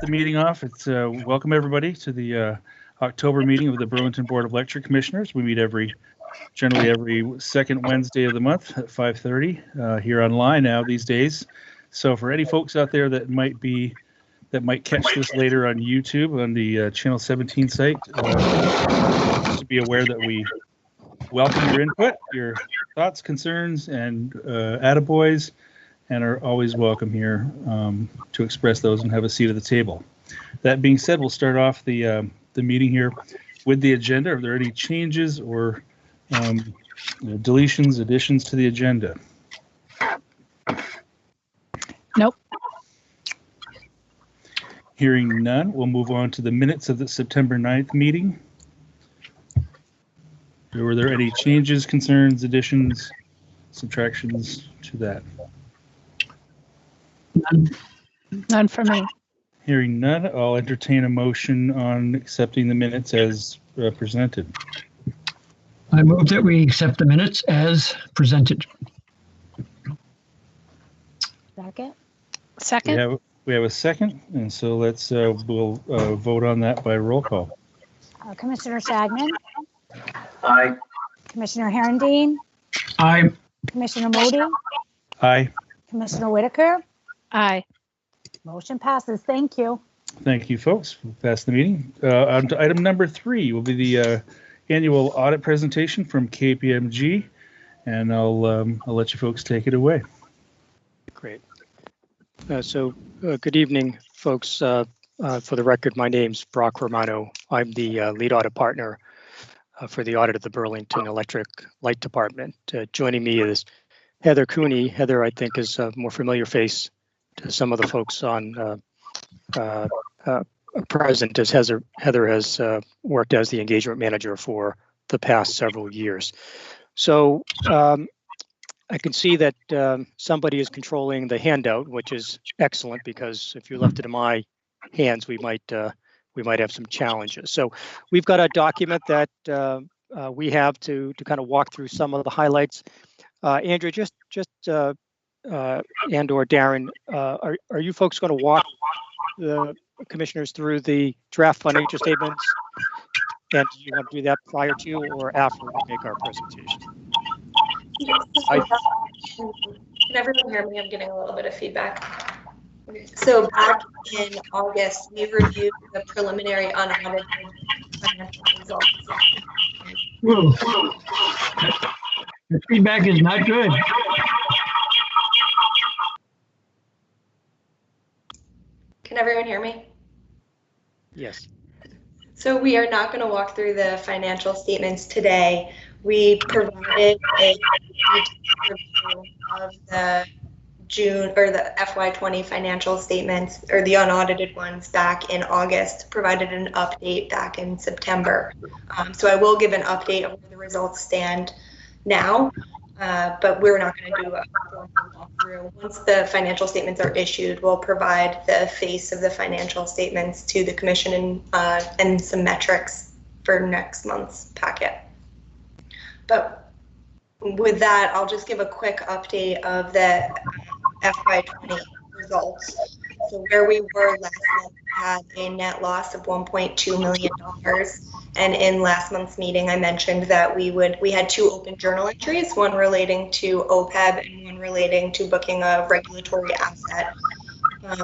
the meeting off. It's welcome everybody to the October meeting of the Burlington Board of Electric Commissioners. We meet generally every second Wednesday of the month at 5:30 here online now these days. So for any folks out there that might catch this later on YouTube on the Channel 17 site, just to be aware that we welcome your input, your thoughts, concerns, and attaboys, and are always welcome here to express those and have a seat at the table. That being said, we'll start off the meeting here with the agenda. Are there any changes or deletions, additions to the agenda? Nope. Hearing none, we'll move on to the minutes of the September 9th meeting. Were there any changes, concerns, additions, subtractions to that? None for me. Hearing none, I'll entertain a motion on accepting the minutes as presented. I move that we accept the minutes as presented. Second. We have a second, and so we'll vote on that by roll call. Commissioner Shagnon? Aye. Commissioner Herendeen? Aye. Commissioner Moody? Aye. Commissioner Whitaker? Aye. Motion passes. Thank you. Thank you, folks. We'll pass the meeting. On to item number 3 will be the annual audit presentation from KPMG, and I'll let you folks take it away. Great. Good evening, folks. For the record, my name's Brock Romano. I'm the lead audit partner for the audit of the Burlington Electric Light Department. Joining me is Heather Cooney. Heather, I think, is a more familiar face to some of the folks on present, as Heather has worked as the engagement manager for the past several years. So I can see that somebody is controlling the handout, which is excellent, because if you left it in my hands, we might have some challenges. So we've got a document that we have to kind of walk through some of the highlights. Andrew, just and or Darren, are you folks going to walk the commissioners through the draft financial statements? And do you want to do that prior to or after we make our presentation? Can everyone hear me? I'm getting a little bit of feedback. So back in August, we reviewed the preliminary unaudited financial results. Whoa. The feedback is not good. Can everyone hear me? Yes. So we are not going to walk through the financial statements today. We provided a review of the June or the FY20 financial statements, or the unaudited ones, back in August, provided an update back in September. So I will give an update of where the results stand now, but we're not going to do a formal walkthrough. Once the financial statements are issued, we'll provide the face of the financial statements to the commission and some metrics for next month's packet. But with that, I'll just give a quick update of the FY20 results. So where we were last month, we had a net loss of $1.2 million. And in last month's meeting, I mentioned that we had 2 open journal entries, one relating to OPEB and one relating to booking a regulatory asset,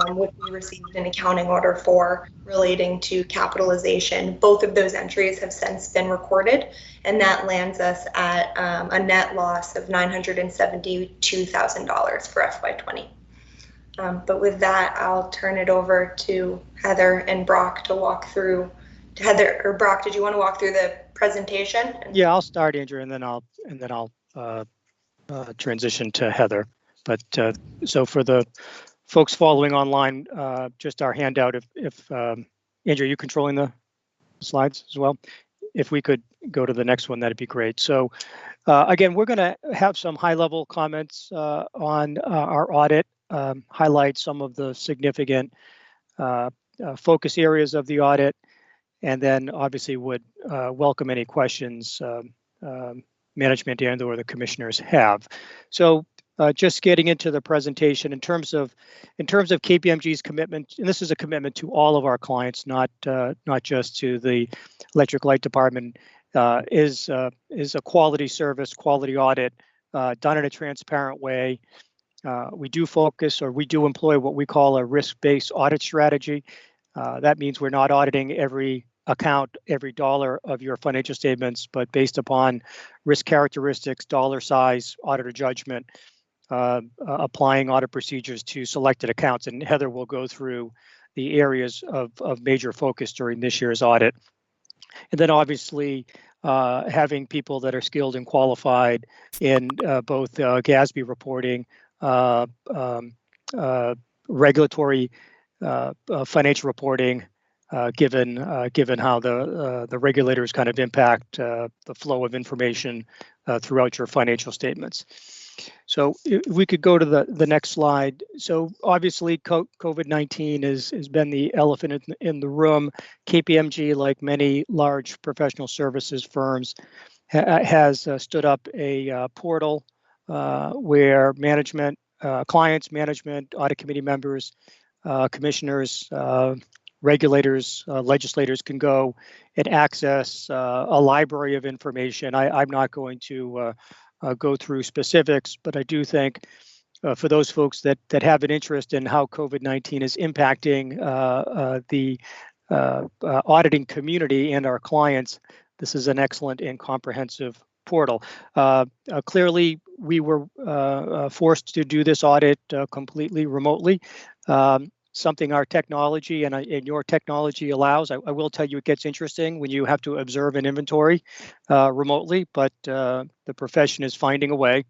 which we received an accounting order for, relating to capitalization. Both of those entries have since been recorded, and that lands us at a net loss of $972,000 for FY20. But with that, I'll turn it over to Heather and Brock to walk through. Heather or Brock, did you want to walk through the presentation? Yeah, I'll start, Andrew, and then I'll transition to Heather. But so for the folks following online, just our handout. If Andrew, are you controlling the slides as well? If we could go to the next one, that'd be great. So again, we're going to have some high-level comments on our audit, highlight some of the significant focus areas of the audit, and then obviously would welcome any questions management and or the commissioners have. So just getting into the presentation in terms of KPMG's commitment, and this is a commitment to all of our clients, not just to the electric light department, is a quality service, quality audit done in a transparent way. We do focus, or we do employ what we call a risk-based audit strategy. That means we're not auditing every account, every dollar of your financial statements, but based upon risk characteristics, dollar size, auditor judgment, applying audit procedures to selected accounts. And Heather will go through the areas of major focus during this year's audit. And then obviously having people that are skilled and qualified in both GASB reporting, regulatory financial reporting, given how the regulators kind of impact the flow of information throughout your financial statements. So if we could go to the next slide. So obviously COVID-19 has been the elephant in the room. KPMG, like many large professional services firms, has stood up a portal where management, clients, management, audit committee members, commissioners, regulators, legislators can go and access a library of information. I'm not going to go through specifics, but I do think for those folks that have an interest in how COVID-19 is impacting the auditing community and our clients, this is an excellent and comprehensive portal. Clearly, we were forced to do this audit completely remotely. Something our technology and your technology allows. I will tell you, it gets interesting when you have to observe an inventory remotely, but the profession is finding a way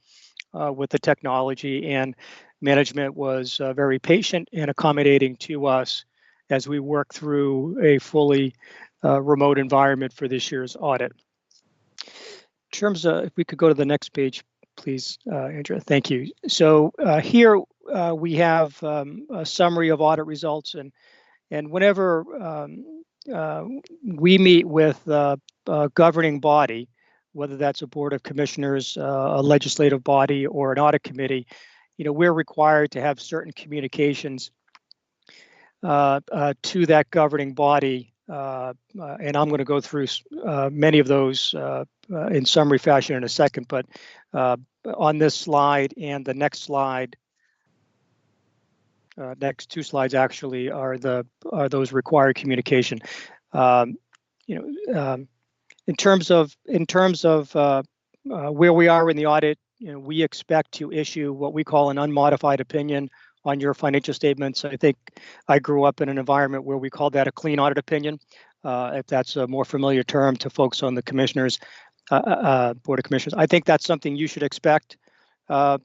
with the technology, and management was very patient and accommodating to us as we work through a fully remote environment for this year's audit. In terms of, if we could go to the next page, please, Andrea, thank you. So here we have a summary of audit results, and whenever we meet with a governing body, whether that's a board of commissioners, a legislative body, or an audit committee, we're required to have certain communications to that governing body, and I'm going to go through many of those in summary fashion in a second, but on this slide and the next slide, next two slides actually are those required communication. In terms of where we are in the audit, we expect to issue what we call an unmodified opinion on your financial statements. I think I grew up in an environment where we called that a clean audit opinion, if that's a more familiar term to folks on the commissioners, board of commissioners. I think that's something you should expect from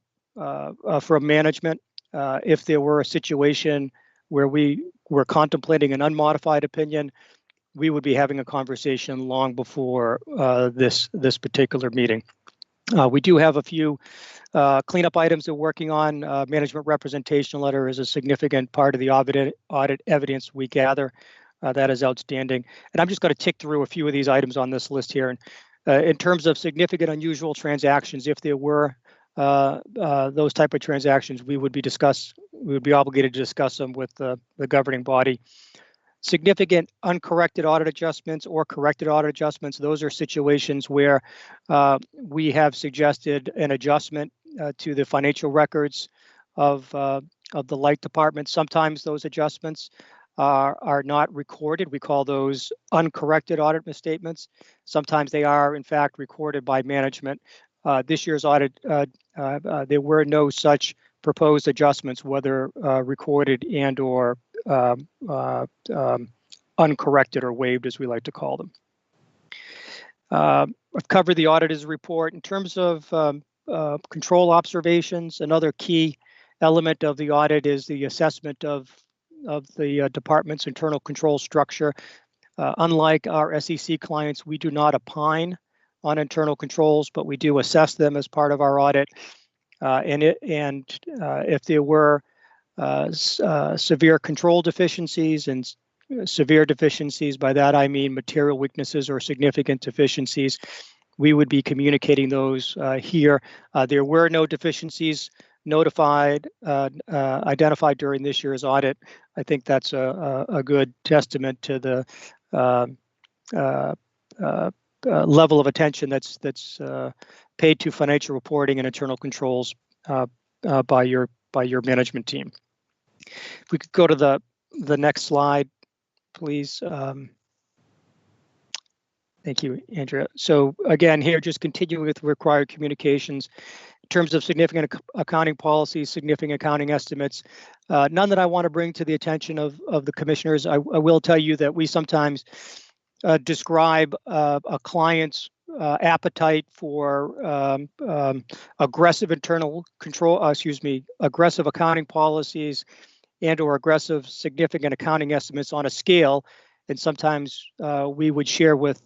management. If there were a situation where we were contemplating an unmodified opinion, we would be having a conversation long before this particular meeting. We do have a few cleanup items that we're working on. Management representation letter is a significant part of the audit evidence we gather. That is outstanding. And I'm just going to tick through a few of these items on this list here. And in terms of significant unusual transactions, if there were those type of transactions, we would be obligated to discuss them with the governing body. Significant uncorrected audit adjustments or corrected audit adjustments, those are situations where we have suggested an adjustment to the financial records of the light department. Sometimes those adjustments are not recorded. We call those uncorrected audit misstatements. Sometimes they are, in fact, recorded by management. This year's audit, there were no such proposed adjustments, whether recorded and or uncorrected or waived, as we like to call them. I've covered the auditor's report. In terms of control observations, another key element of the audit is the assessment of the department's internal control structure. Unlike our SEC clients, we do not opine on internal controls, but we do assess them as part of our audit. And if there were severe control deficiencies, and severe deficiencies, by that I mean material weaknesses or significant deficiencies, we would be communicating those here. There were no deficiencies identified during this year's audit. I think that's a good testament to the level of attention that's paid to financial reporting and internal controls by your management team. If we could go to the next slide, please. Thank you, Andrea. So again, here, just continuing with required communications. In terms of significant accounting policies, significant accounting estimates, none that I want to bring to the attention of the commissioners. I will tell you that we sometimes describe a client's appetite for aggressive internal control, aggressive accounting policies and or aggressive significant accounting estimates on a scale. And sometimes we would share with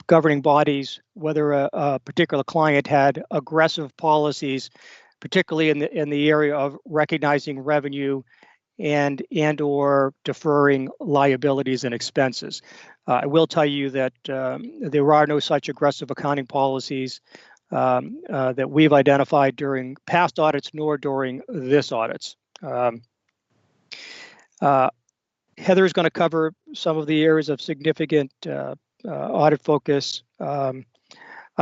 governing bodies whether a particular client had aggressive policies, particularly in the area of recognizing revenue and or deferring liabilities and expenses. I will tell you that there are no such aggressive accounting policies that we've identified during past audits nor during this audits. Heather is going to cover some of the areas of significant audit focus. I'm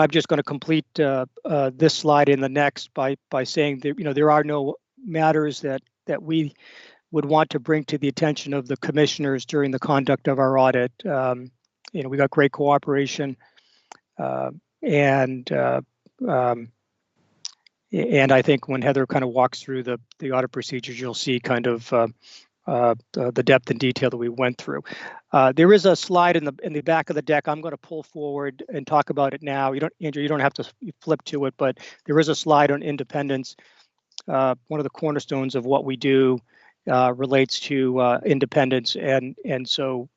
just going to complete this slide in the next by saying that there are no matters that we would want to bring to the attention of the commissioners during the conduct of our audit. We got great cooperation, and I think when Heather kind of walks through the audit procedures, you'll see kind of the depth and detail that we went through. There is a slide in the back of the deck. I'm going to pull forward and talk about it now. Andrew, you don't have to flip to it, but there is a slide on independence. One of the cornerstones of what we do relates to independence, and so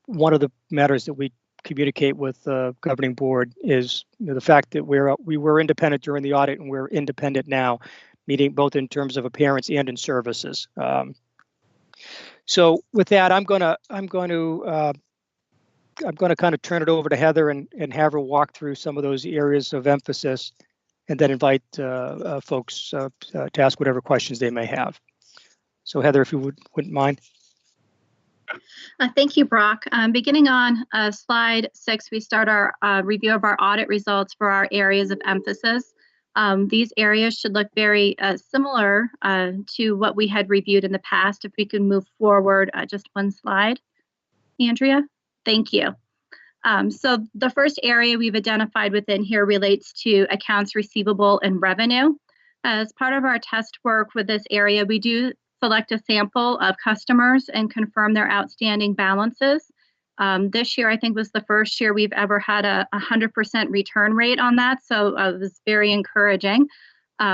one of the matters that we communicate with the governing board is the fact that we were independent during the audit and we're independent now, meaning both in terms of appearance and in services. So with that, I'm going to kind of turn it over to Heather and have her walk through some of those areas of emphasis, and then invite folks to ask whatever questions they may have. So Heather, if you wouldn't mind. Thank you, Brock. Beginning on slide 6, we start our review of our audit results for our areas of emphasis. These areas should look very similar to what we had reviewed in the past. If we can move forward just one slide, Andrea, thank you. So the first area we've identified within here relates to accounts receivable and revenue. As part of our test work with this area, we do select a sample of customers and confirm their outstanding balances. This year, I think, was the first year we've ever had a 100% return rate on that, so it was very encouraging.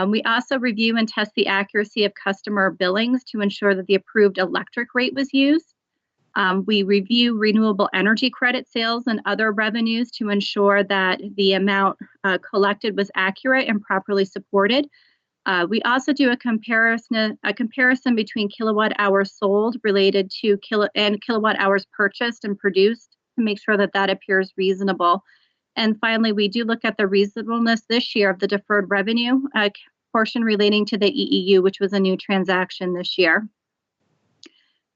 We also review and test the accuracy of customer billings to ensure that the approved electric rate was used. We review renewable energy credit sales and other revenues to ensure that the amount collected was accurate and properly supported. We also do a comparison between kilowatt hours sold related to kilowatt hours purchased and produced to make sure that that appears reasonable. And finally, we do look at the reasonableness this year of the deferred revenue portion relating to the EEU, which was a new transaction this year.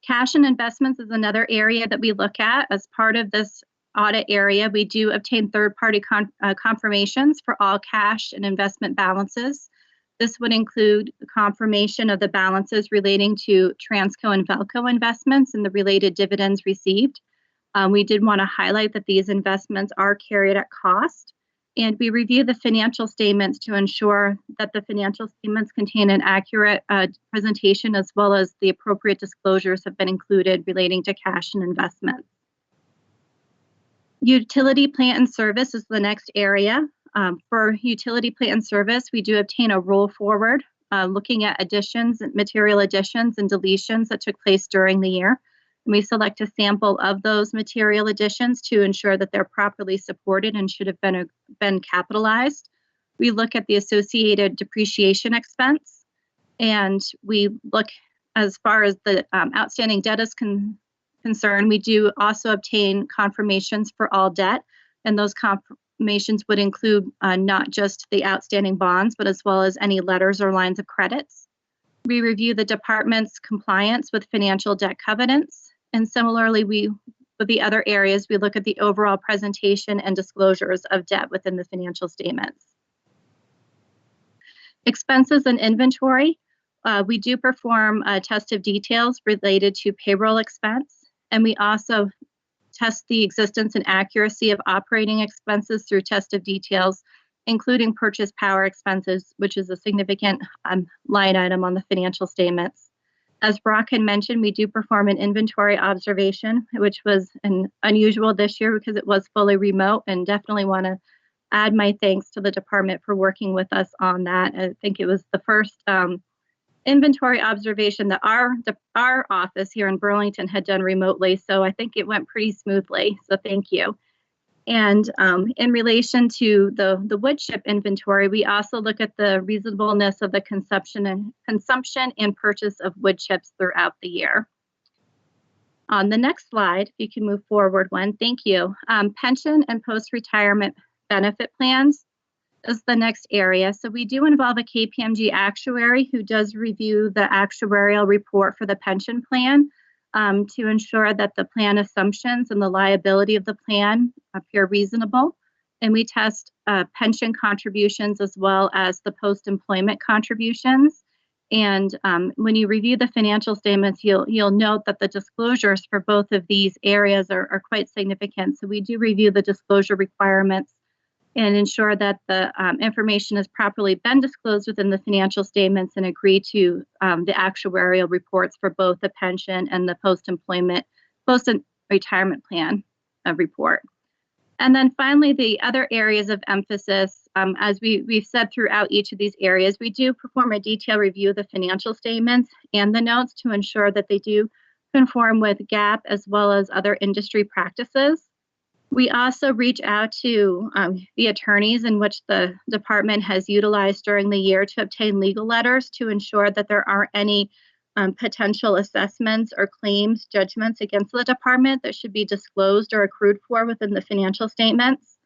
Cash and investments is another area that we look at. As part of this audit area, we do obtain third-party confirmations for all cash and investment balances. This would include confirmation of the balances relating to Transco and Velco investments and the related dividends received. We did want to highlight that these investments are carried at cost, and we review the financial statements to ensure that the financial statements contain an accurate presentation, as well as the appropriate disclosures have been included relating to cash and investments. Utility plant and service is the next area. For utility plant and service, we do obtain a roll forward looking at additions, material additions and deletions that took place during the year. And we select a sample of those material additions to ensure that they're properly supported and should have been capitalized. We look at the associated depreciation expense, and we look as far as the outstanding debt is concerned. We do also obtain confirmations for all debt, and those estimations would include not just the outstanding bonds, but as well as any letters or lines of credits. We review the department's compliance with financial debt covenants. And similarly, with the other areas, we look at the overall presentation and disclosures of debt within the financial statements. Expenses and inventory. We do perform a test of details related to payroll expense, and we also test the existence and accuracy of operating expenses through test of details, including purchase power expenses, which is a significant line item on the financial statements. As Brock had mentioned, we do perform an inventory observation, which was unusual this year because it was fully remote, and definitely want to add my thanks to the department for working with us on that. I think it was the first inventory observation that our office here in Burlington had done remotely, so I think it went pretty smoothly, so thank you. And in relation to the wood chip inventory, we also look at the reasonableness of the consumption and purchase of wood chips throughout the year. On the next slide, if you can move forward one, thank you. Pension and post-retirement benefit plans is the next area. So we do involve a KPMG actuary who does review the actuarial report for the pension plan to ensure that the plan assumptions and the liability of the plan appear reasonable. And we test pension contributions as well as the post-employment contributions. And when you review the financial statements, you'll note that the disclosures for both of these areas are quite significant. So we do review the disclosure requirements and ensure that the information has properly been disclosed within the financial statements and agree to the actuarial reports for both the pension and the post-retirement plan report. And then finally, the other areas of emphasis, as we've said throughout each of these areas, we do perform a detailed review of the financial statements and the notes to ensure that they do conform with GAAP as well as other industry practices. We also reach out to the attorneys in which the department has utilized during the year to obtain legal letters to ensure that there aren't any potential assessments or claims, judgments against the department that should be disclosed or accrued for within the financial statements.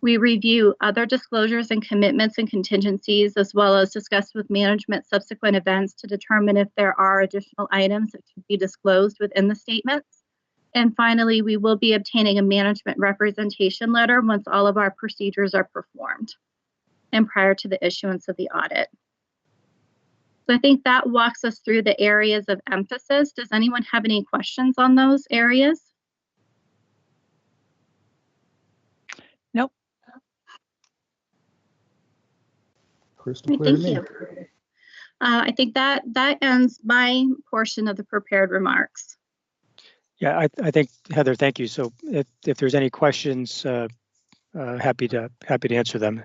We review other disclosures and commitments and contingencies, as well as discuss with management subsequent events to determine if there are additional items that should be disclosed within the statements. And finally, we will be obtaining a management representation letter once all of our procedures are performed and prior to the issuance of the audit. So I think that walks us through the areas of emphasis. Does anyone have any questions on those areas? Nope. Crystal clear to me. Thank you. I think that ends my portion of the prepared remarks. Yeah, I think, Heather, thank you. So if there's any questions, happy to answer them.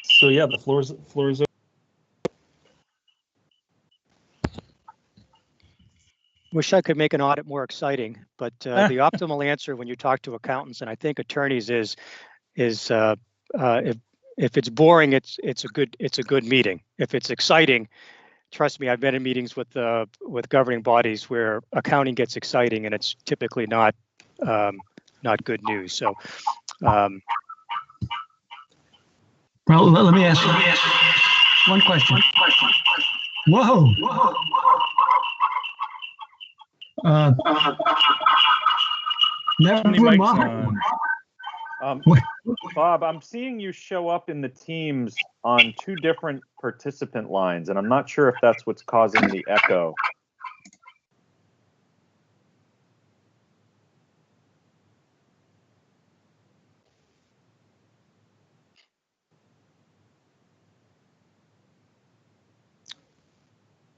So yeah, the floor is open. Wish I could make an audit more exciting, but the optimal answer when you talk to accountants and I think attorneys is if it's boring, it's a good meeting. If it's exciting, trust me, I've been in meetings with governing bodies where accounting gets exciting and it's typically not good news. So. Well, let me ask you one question. Whoa. Never Mic's mind. on. Bob, I'm seeing you show up in the Teams on two different participant lines, and I'm not sure if that's what's causing the echo.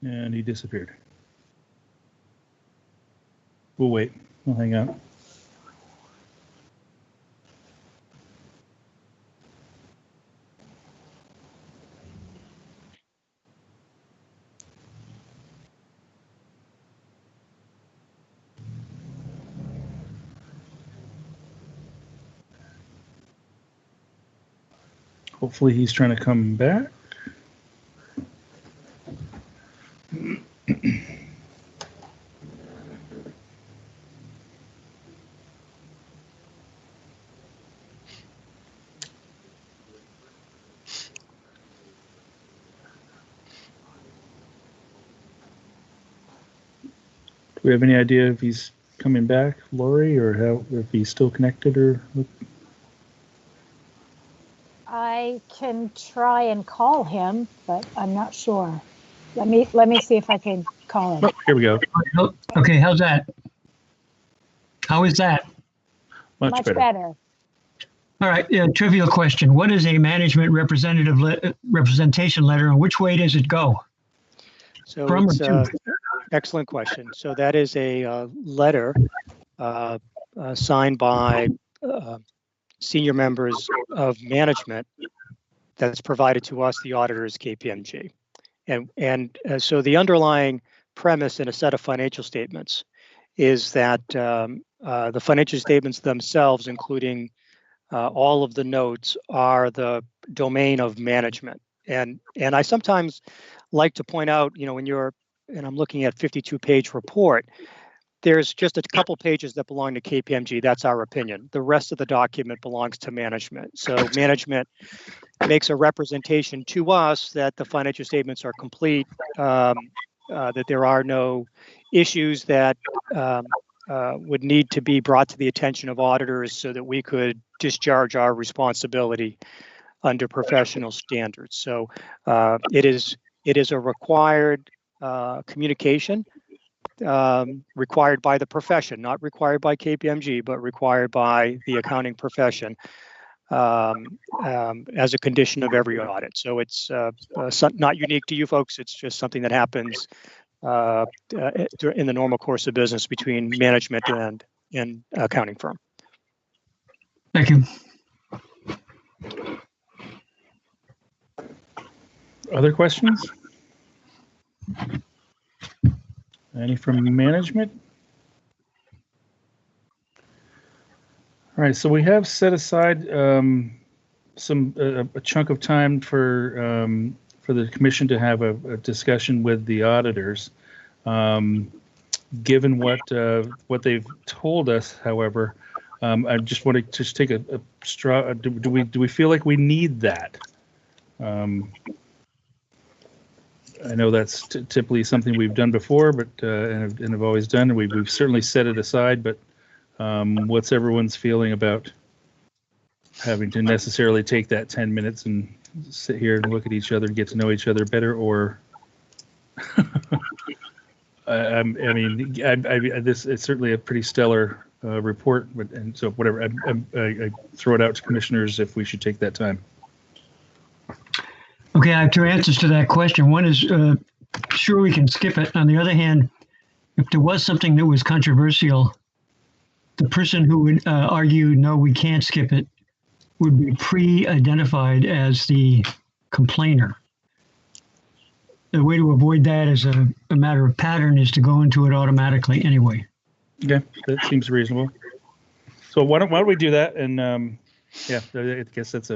And he disappeared. We'll wait. We'll hang out. Hopefully he's trying to come back. we have any idea if he's coming back, Lori, or how, if he's still connected or? I can try and call him, but I'm not sure. Let me see if I can call him. Oh, here we go. Okay, how's that? How is that? Much better. better. All right, trivial question. What is a management representation letter and which way does it go? So From or it's to? excellent question. So that is a letter signed by senior members of management that's provided to us, the auditors, KPMG. And so the underlying premise in a set of financial statements is that the financial statements themselves, including all of the notes, are the domain of management. And I sometimes like to point out, when and I'm looking at 52-page report, there's just a couple pages that belong to KPMG. That's our opinion. The rest of the document belongs to management. So management makes a representation to us that the financial statements are complete, that there are no issues that would need to be brought to the attention of auditors so that we could discharge our responsibility under professional standards. So it is a required communication required by the profession, not required by KPMG, but required by the accounting profession as a condition of every audit. So it's not unique to you folks. It's just something that happens in the normal course of business between management and accounting firm. Thank you. Other questions? Any from management? All right, so we have set aside a chunk of time for the commission to have a discussion with the auditors. Given what they've told us, however, I just want to just take a straw. Do we feel like we need that? I know that's typically something we've done before, but and have always done, and we've certainly set it aside. But what's everyone's feeling about having to necessarily take that 10 minutes and sit here and look at each other and get to know each other better, or this it's certainly a pretty stellar report, and so whatever. I throw it out to commissioners if we should take that time. Okay, I have two answers to that question. One is, sure, we can skip it. On the other hand, if there was something that was controversial, the person who would argue, no, we can't skip it, would be pre-identified as the complainer. The way to avoid that as a matter of pattern is to go into it automatically anyway. Okay, that seems reasonable. So why don't we do that? And yeah, I guess that's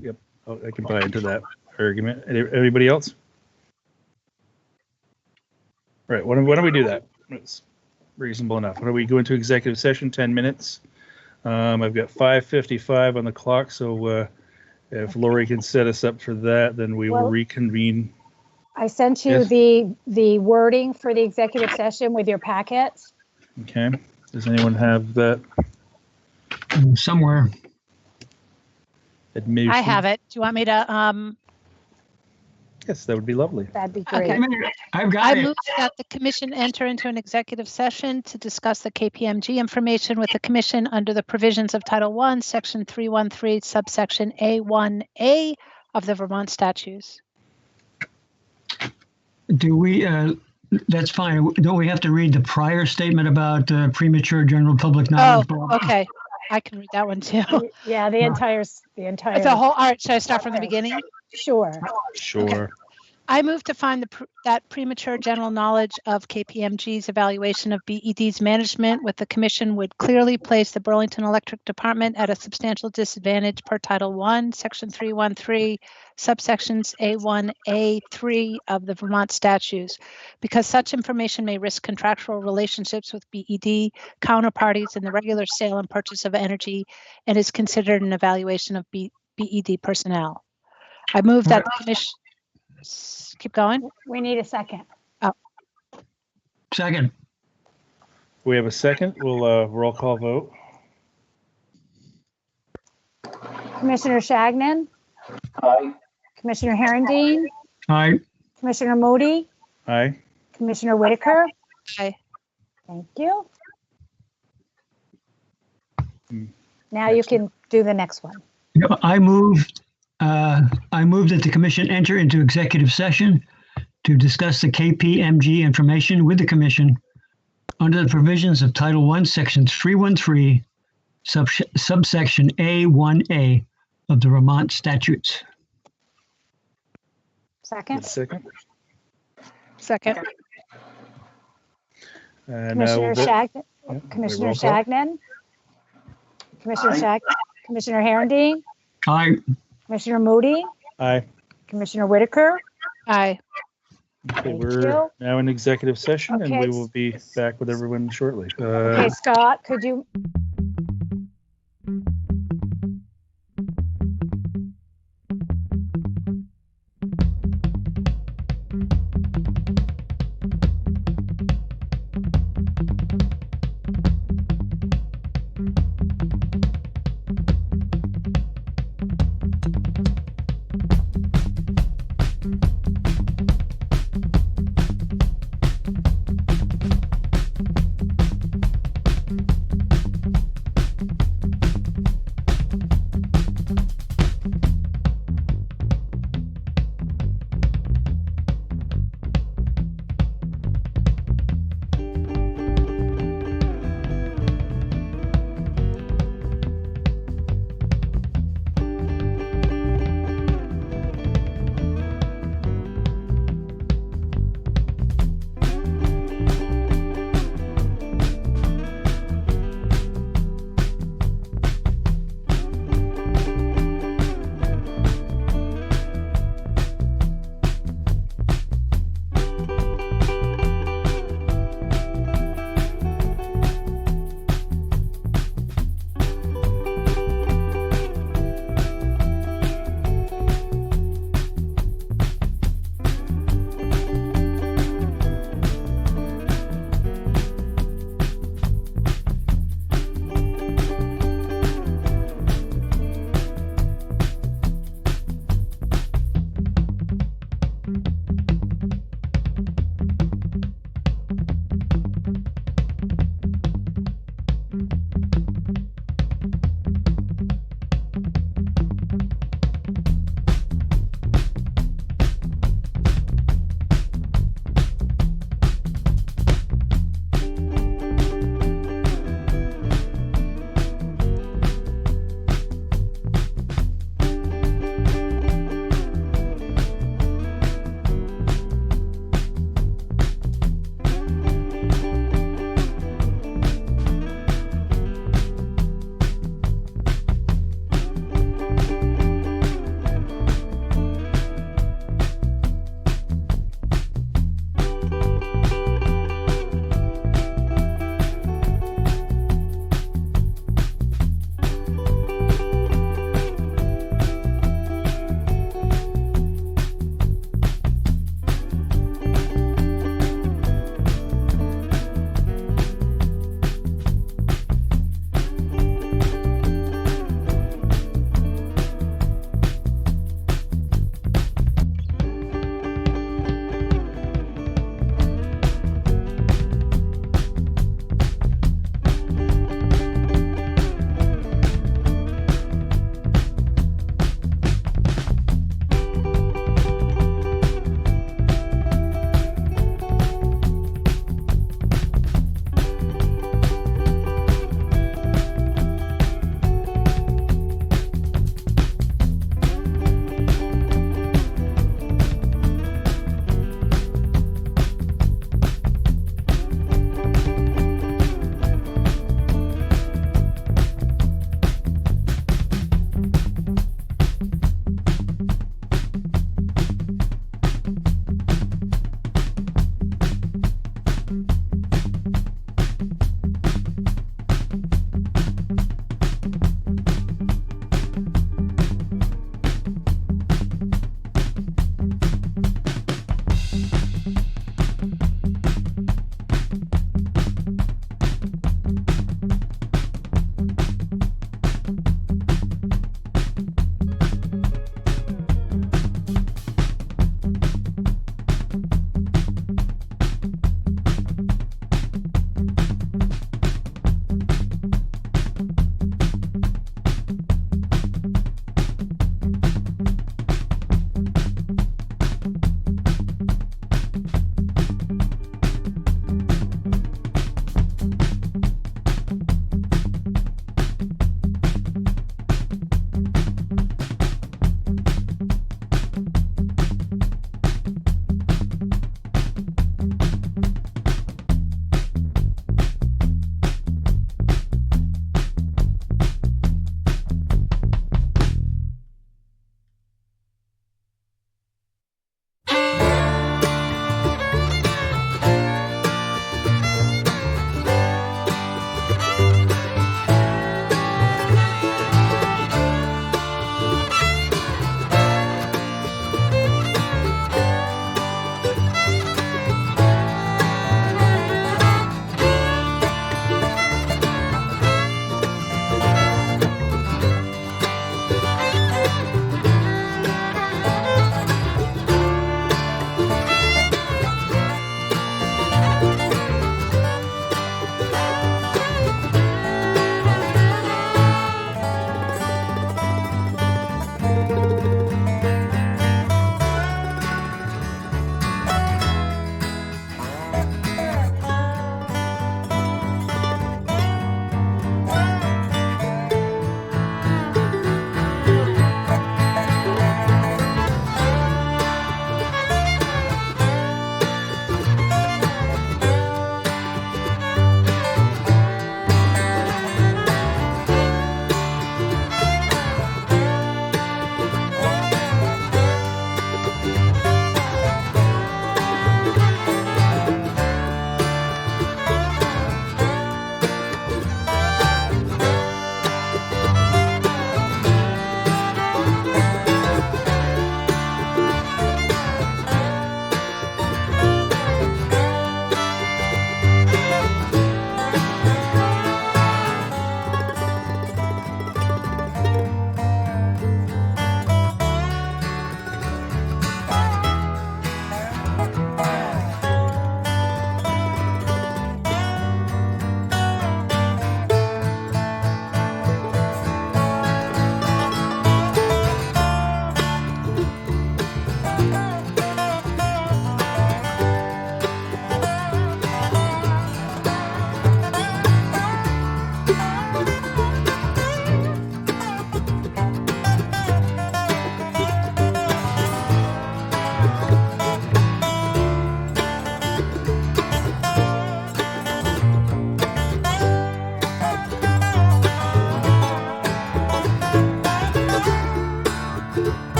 yep, I can buy into that argument. Everybody else? Right, why don't we do that? It's reasonable enough. Why don't we go into executive session, 10 minutes? I've got 5:55 on the clock, so if Lori can set us up for that, then we will reconvene. I sent you the wording for the executive session with your packets. Okay. Does anyone have that? Somewhere. I have it. Do you want me to? Yes, that would be lovely. That'd be great. Okay. I've got I it. move that the commission enter into an executive session to discuss the KPMG information with the commission under the provisions of Title I, Section 313, subsection A1A of the Vermont statutes. Do we, that's fine. Don't we have to read the prior statement about premature general public knowledge? Oh, okay. I can read that one too. Yeah, the entire. The whole, all right, should I start from the beginning? Sure. Sure. Okay. I move to find that premature general knowledge of KPMG's evaluation of BED's management with the commission would clearly place the Burlington Electric Department at a substantial disadvantage per Title I, Section 313, subsections A1, A3 of the Vermont statutes, because such information may risk contractual relationships with BED counterparties in the regular sale and purchase of energy and is considered an evaluation of BED personnel. I move that the commission. Keep going. We need a second. Second. We have a second. We'll roll call vote. Commissioner Shagnon? Aye. Commissioner Herendeen? Aye. Commissioner Moody? Aye. Commissioner Whitaker? Aye. Thank you. Hmm. Now you can do the next one. I move that the commission enter into executive session to discuss the KPMG information with the commission under the provisions of Title I, Section 313, subsection A1A of the Vermont statutes. Second. Second. Second. And Commissioner Shagnon? yeah, Commissioner roll call. Shagnon? Commissioner Herendeen? Aye. Commissioner Moody? Aye. Commissioner Whitaker? Aye. Okay, Thank we're you. now in executive session, and Okay, we will be back with everyone shortly. Okay, Scott, could you?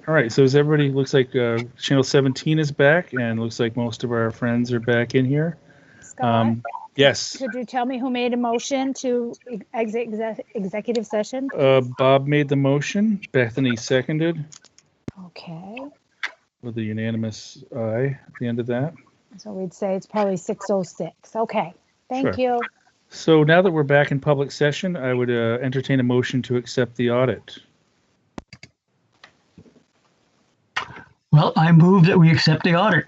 All right, so as everybody looks like channel 17 is back, and looks like most of our friends are back in here. Scott, Yes. could you tell me who made a motion to exit executive session? Bob made the motion. Bethany seconded Okay, with a unanimous aye at the end of that. so we'd say it's probably 6:06. Okay, thank Sure. you. So now that we're back in public session, I would entertain a motion to accept the audit. Well, I move that we accept the audit.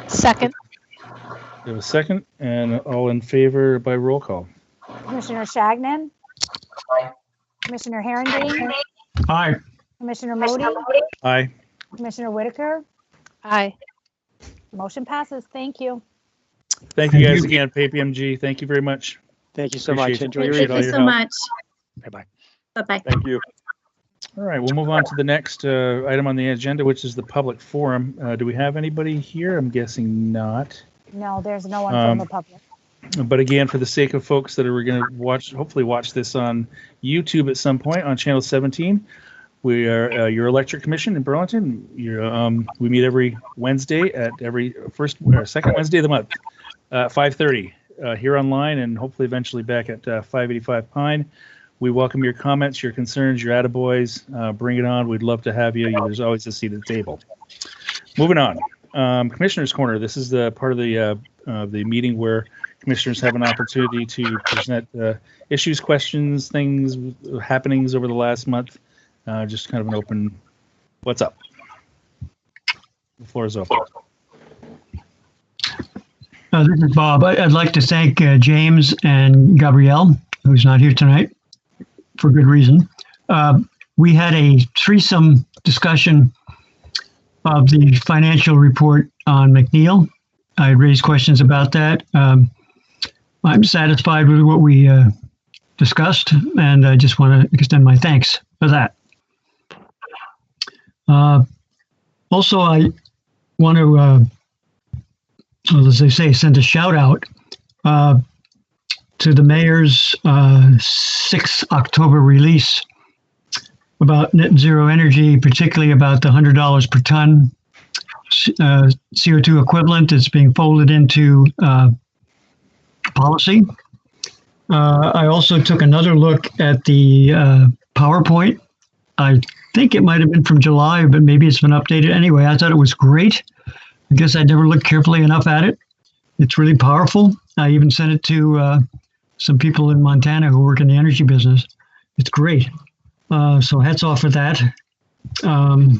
Second. We have a second, and all in favor by roll call. Commissioner Shagnon? Commissioner Herendeen? Aye. Commissioner Moody? Aye. Commissioner Whitaker? Aye. Motion passes. Thank you. Thank you Thank guys you. again, PPMG. Thank you very much. Thank you so much. Appreciate it. Enjoy your Appreciate Thank all you your so help. much. Bye-bye. Bye-bye. Thank you. All right, we'll move on to the next item on the agenda, which is the public forum. Do we have anybody here? I'm guessing not. No, there's no one from the public. But again, for the sake of folks that are going to hopefully watch this on YouTube at some point on channel 17, we are your electric commission in Burlington. We meet every Wednesday at every second Wednesday of the month, 5:30 here online, and hopefully eventually back at 585 Pine. We welcome your comments, your concerns, your attaboys. Bring it on. We'd love to have you. There's always a seat at the table. Moving on. Commissioner's Corner. This is the part of the meeting where commissioners have an opportunity to present issues, questions, things, happenings over the last month. Just kind of an open, what's up? The floor is open. This is Bob. I'd like to thank James and Gabrielle, who's not here tonight, for good reason. We had a threesome discussion of the financial report on McNeil. I raised questions about that. I'm satisfied with what we discussed, and I just want to extend my thanks for that. Also, I want to, as they say, send a shout out to the mayor's 6th October release about net zero energy, particularly about the $100 per ton CO2 equivalent that's being folded into policy. I also took another look at the PowerPoint. I think it might have been from July, but maybe it's been updated. Anyway, I thought it was great. I guess I never looked carefully enough at it. It's really powerful. I even sent it to some people in Montana who work in the energy business. It's great. So hats off for that. Now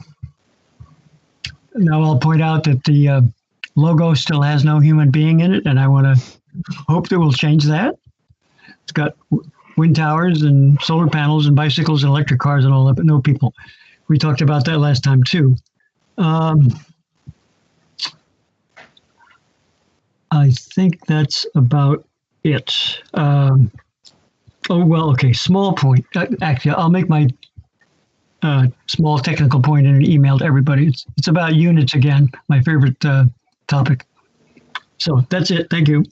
I'll point out that the logo still has no human being in it, and I want to hope that we'll change that. It's got wind towers and solar panels and bicycles and electric cars and all that, but no people. We talked about that last time too. I think that's about it. Okay, small point. Actually, I'll make my small technical point in an email to everybody. It's about units again, my favorite topic. So that's it. Thank you.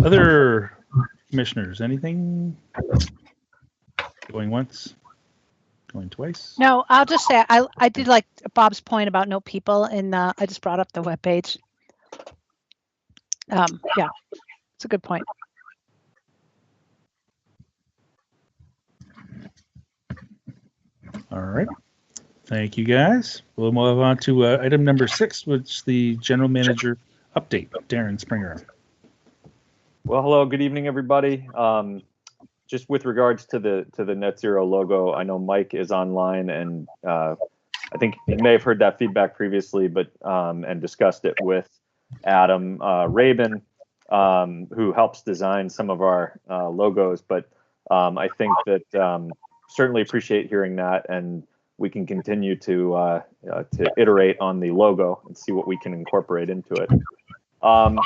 Other commissioners, anything? Going once? Going twice? No, I'll just say I did like Bob's point about no people, and I just brought up the webpage. Yeah, it's a good point. All right. Thank you, guys. We'll move on to item number 6, which is the general manager update. Darren Springer. Well, hello, good evening, everybody. Just with regards to the net zero logo, I know Mike is online, and I think you may have heard that feedback previously, but and discussed it with Adam Rabin, who helps design some of our logos. But I think that certainly appreciate hearing that, and we can continue to iterate on the logo and see what we can incorporate into it. In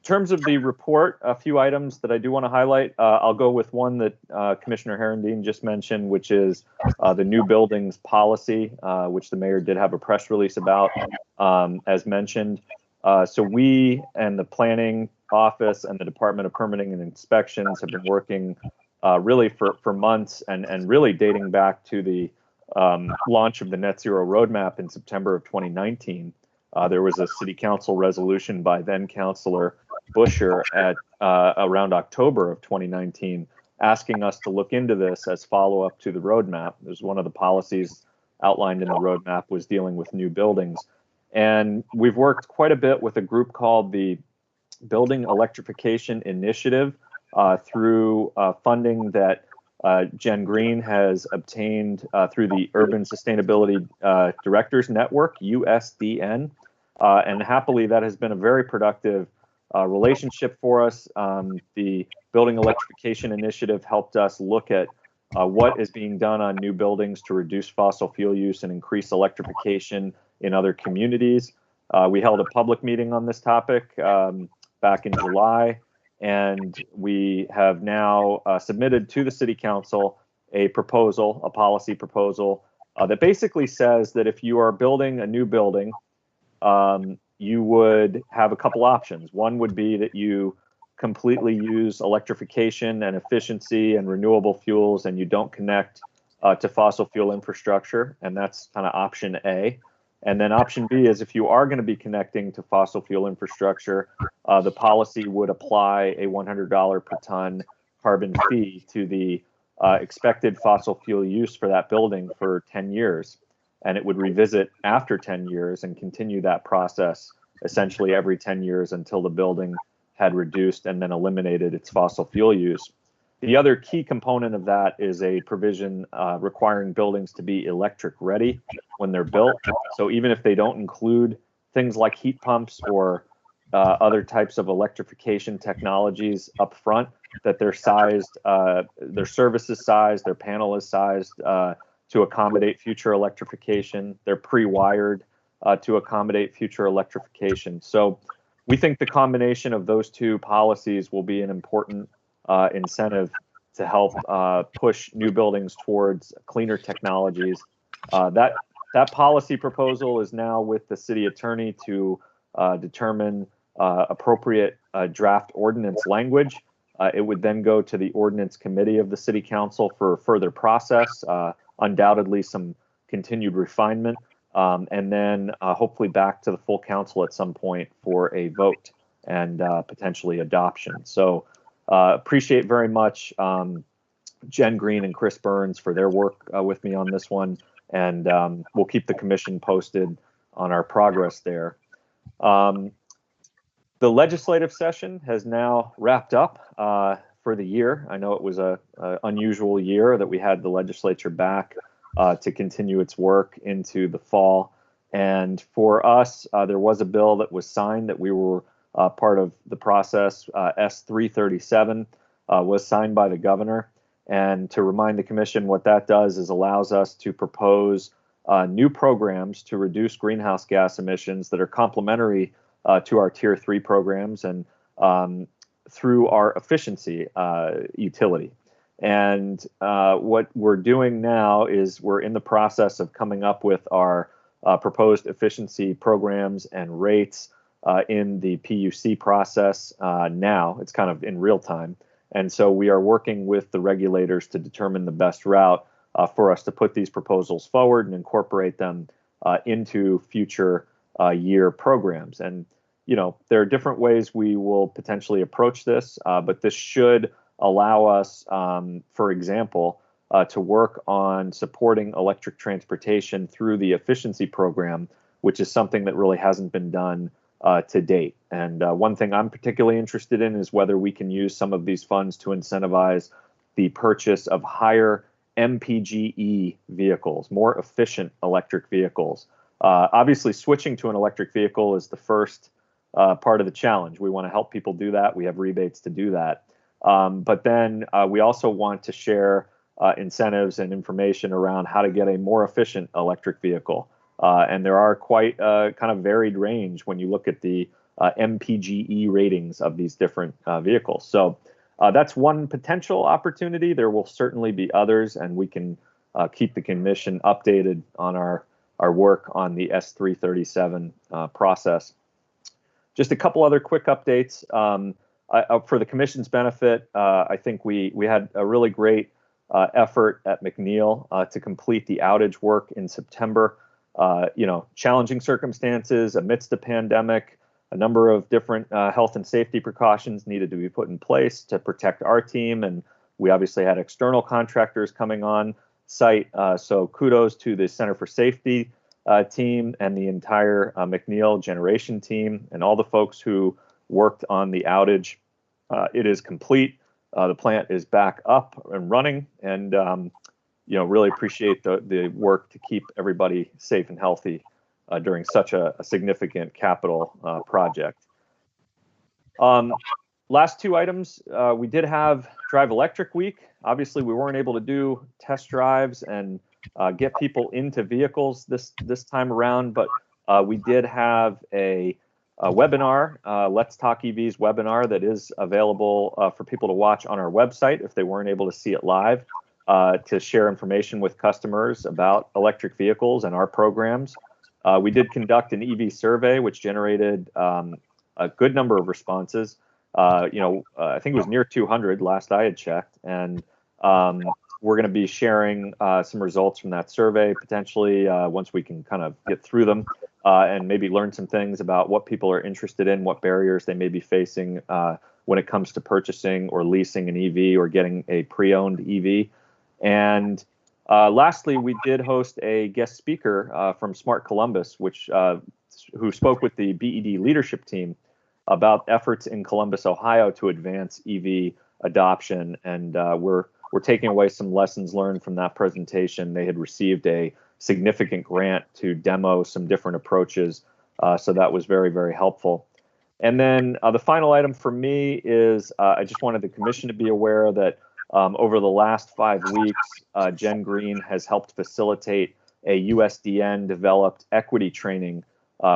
terms of the report, a few items that I do want to highlight. I'll go with one that Commissioner Herendeen just mentioned, which is the new buildings policy, which the mayor did have a press release about, as mentioned. So we and the planning office and the Department of Permitting and Inspections have been working really for months and really dating back to the launch of the Net Zero Roadmap in September of 2019. There was a city council resolution by then Councilor Busher at around October of 2019 asking us to look into this as follow-up to the roadmap. There's one of the policies outlined in the roadmap was dealing with new buildings. And we've worked quite a bit with a group called the Building Electrification Initiative through funding that Jen Green has obtained through the Urban Sustainability Directors Network, USDN. And happily, that has been a very productive relationship for us. The Building Electrification Initiative helped us look at what is being done on new buildings to reduce fossil fuel use and increase electrification in other communities. We held a public meeting on this topic back in July, and we have now submitted to the City Council a proposal, a policy proposal that basically says that if you are building a new building, you would have a couple options. One would be that you completely use electrification and efficiency and renewable fuels and you don't connect to fossil fuel infrastructure, and that's kind of option A. And then option B is if you are going to be connecting to fossil fuel infrastructure, the policy would apply a $100 per ton carbon fee to the expected fossil fuel use for that building for 10 years. And it would revisit after 10 years and continue that process essentially every 10 years until the building had reduced and then eliminated its fossil fuel use. The other key component of that is a provision requiring buildings to be electric ready when they're built. So even if they don't include things like heat pumps or other types of electrification technologies up front, that they're sized, their service is sized, their panel is sized to accommodate future electrification. They're pre-wired to accommodate future electrification. So we think the combination of those two policies will be an important incentive to help push new buildings towards cleaner technologies. That policy proposal is now with the city attorney to determine appropriate draft ordinance language. It would then go to the ordinance committee of the city council for further process, undoubtedly some continued refinement, and then hopefully back to the full council at some point for a vote and potentially adoption. So appreciate very much Jen Green and Chris Burns for their work with me on this one, and we'll keep the commission posted on our progress there. The legislative session has now wrapped up for the year. I know it was a unusual year that we had the legislature back to continue its work into the fall. And for us, there was a bill that was signed that we were part of the process. S337 was signed by the governor. And to remind the commission, what that does is allows us to propose new programs to reduce greenhouse gas emissions that are complementary to our Tier 3 programs and through our efficiency utility. And what we're doing now is we're in the process of coming up with our proposed efficiency programs and rates in the PUC process now. It's kind of in real time. And so we are working with the regulators to determine the best route for us to put these proposals forward and incorporate them into future year programs. And, you know, there are different ways we will potentially approach this, but this should allow us, for example, to work on supporting electric transportation through the efficiency program, which is something that really hasn't been done to date. And one thing I'm particularly interested in is whether we can use some of these funds to incentivize the purchase of higher MPGE vehicles, more efficient electric vehicles. Obviously, switching to an electric vehicle is the first part of the challenge. We want to help people do that. We have rebates to do that. But then we also want to share incentives and information around how to get a more efficient electric vehicle. And there are quite a kind of varied range when you look at the MPGE ratings of these different vehicles. So that's one potential opportunity. There will certainly be others, and we can keep the commission updated on our work on the S337 process. just a couple other quick updates. For the commission's benefit, I think we had a really great effort at McNeil to complete the outage work in September. Challenging circumstances amidst the pandemic, a number of different health and safety precautions needed to be put in place to protect our team. And we obviously had external contractors coming on site. So kudos to the Center for Safety team and the entire McNeil generation team and all the folks who worked on the outage. It is complete. The plant is back up and running, and really appreciate the work to keep everybody safe and healthy during such a significant capital project. Last two items, we did have Drive Electric Week. Obviously, we weren't able to do test drives and get people into vehicles this time around, but we did have a webinar, Let's Talk EVs webinar, that is available for people to watch on our website if they weren't able to see it live, to share information with customers about electric vehicles and our programs. We did conduct an EV survey, which generated a good number of responses. I think it was near 200 last I had checked, and we're going to be sharing some results from that survey potentially once we can kind of get through them and maybe learn some things about what people are interested in, what barriers they may be facing when it comes to purchasing or leasing an EV or getting a pre-owned EV. And lastly, we did host a guest speaker from Smart Columbus, who spoke with the BED leadership team about efforts in Columbus, Ohio to advance EV adoption. And we're taking away some lessons learned from that presentation. They had received a significant grant to demo some different approaches. So that was very, very helpful. And then the final item for me is I just wanted the commission to be aware that over the last 5 weeks, Jen Green has helped facilitate a USDN developed equity training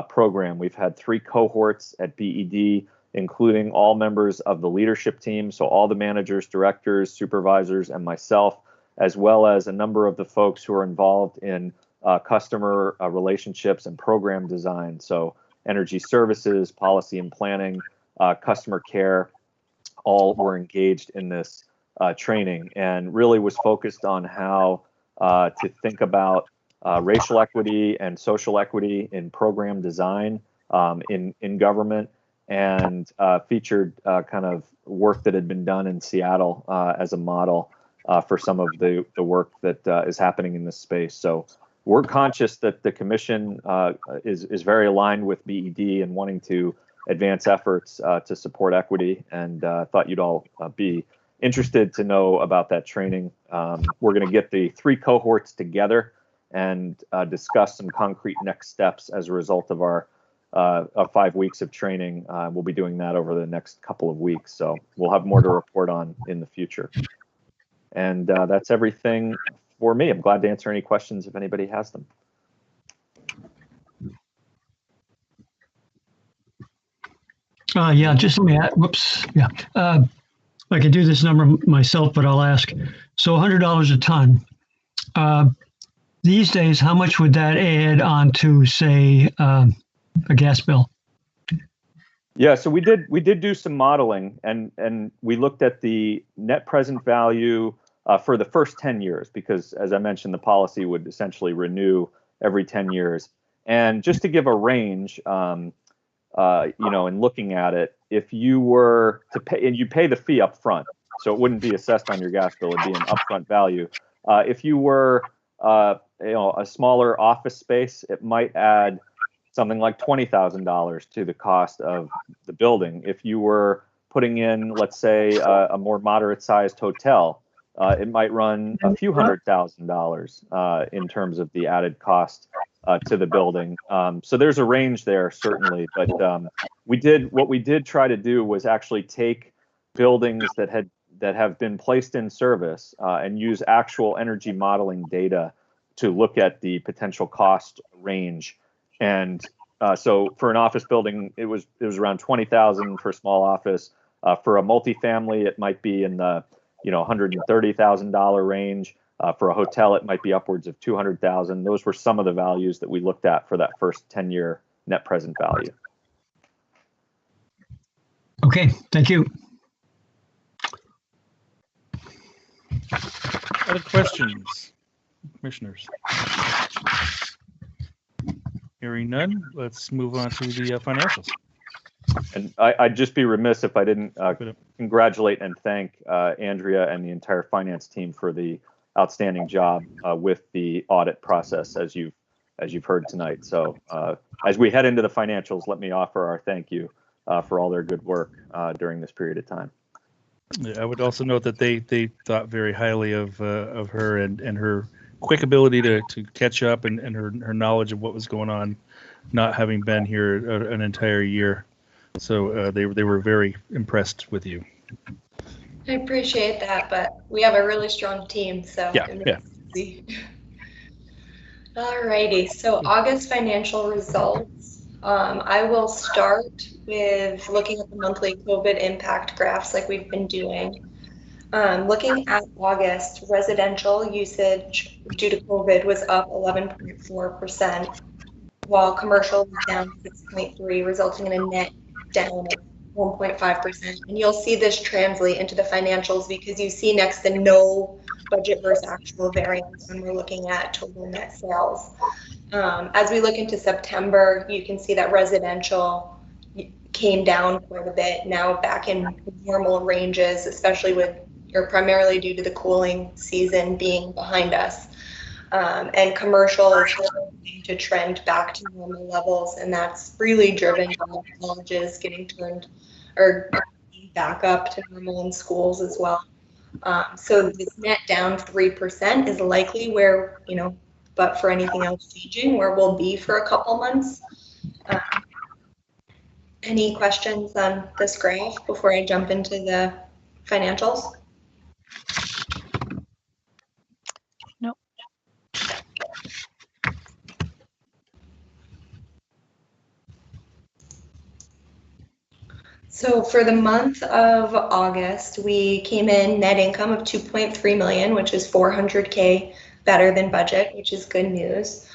program. We've had 3 cohorts at BED, including all members of the leadership team, so all the managers, directors, supervisors, and myself, as well as a number of the folks who are involved in customer relationships and program design, so energy services, policy and planning, customer care, all were engaged in this training, and really was focused on how to think about racial equity and social equity in program design in government, and featured kind of work that had been done in Seattle as a model for some of the work that is happening in this space. So we're conscious that the commission is very aligned with BED and wanting to advance efforts to support equity, and thought you'd all be interested to know about that training. We're going to get the 3 cohorts together and discuss some concrete next steps as a result of our 5 weeks of training. We'll be doing that over the next couple of weeks, so we'll have more to report on in the future. And that's everything for me. I'm glad to answer any questions if anybody has them. Yeah, just let me add, whoops, yeah. I can do this number myself, but I'll ask. So $100 a ton. These days, how much would that add on to, say, a gas bill? Yeah, so we did do some modeling, and we looked at the net present value for the first 10 years, because as I mentioned, the policy would essentially renew every 10 years. And just to give a range, in looking at it, if you were to pay, and you pay the fee up front, so it wouldn't be assessed on your gas bill, it'd be an upfront value. If you were a smaller office space, it might add something like $20,000 to the cost of the building. If you were putting in, let's say, a more moderate-sized hotel, it might run a few $100,000 in terms of the added cost to the building. So there's a range there, certainly. But what we did try to do was actually take buildings that have been placed in service and use actual energy modeling data to look at the potential cost range. And so for an office building, it was around $20,000 for a small office. For a multifamily, it might be in the $130,000 range. For a hotel, it might be upwards of $200,000. Those were some of the values that we looked at for that first 10-year net present value. Okay, thank you. Other questions, commissioners? Hearing none, let's move on to the financials. And I'd just be remiss if I didn't congratulate and thank Andrea and the entire finance team for the outstanding job with the audit process, as you've heard tonight. So as we head into the financials, let me offer our thank you for all their good work during this period of time. Yeah, I would also note that they thought very highly of her and her quick ability to catch up and her knowledge of what was going on, not having been here an entire year. So they were very impressed with you. I appreciate that, but we have a really strong team, so Yeah, it makes it easy. Alrighty, so August financial results. I will start with looking at the monthly COVID impact graphs like we've been doing. Looking at August, residential usage due to COVID was up 11.4%, while commercial was down 6.3%, resulting in a net down of 1.5%. And you'll see this translate into the financials because you see next to no budget versus actual variance when we're looking at total net sales. As we look into September, you can see that residential came down quite a bit, now back in normal ranges, especially primarily due to the cooling season being behind us. And commercial is starting to trend back to normal levels, and that's really driven by colleges getting turned or back up to normal in schools as well. So this net down 3% is likely where, but for anything else changing, where we'll be for a couple months. Any questions on this graph before I jump into the financials? Nope. So for the month of August, we came in net income of 2.3 million, which is 400K better than budget, which is good news.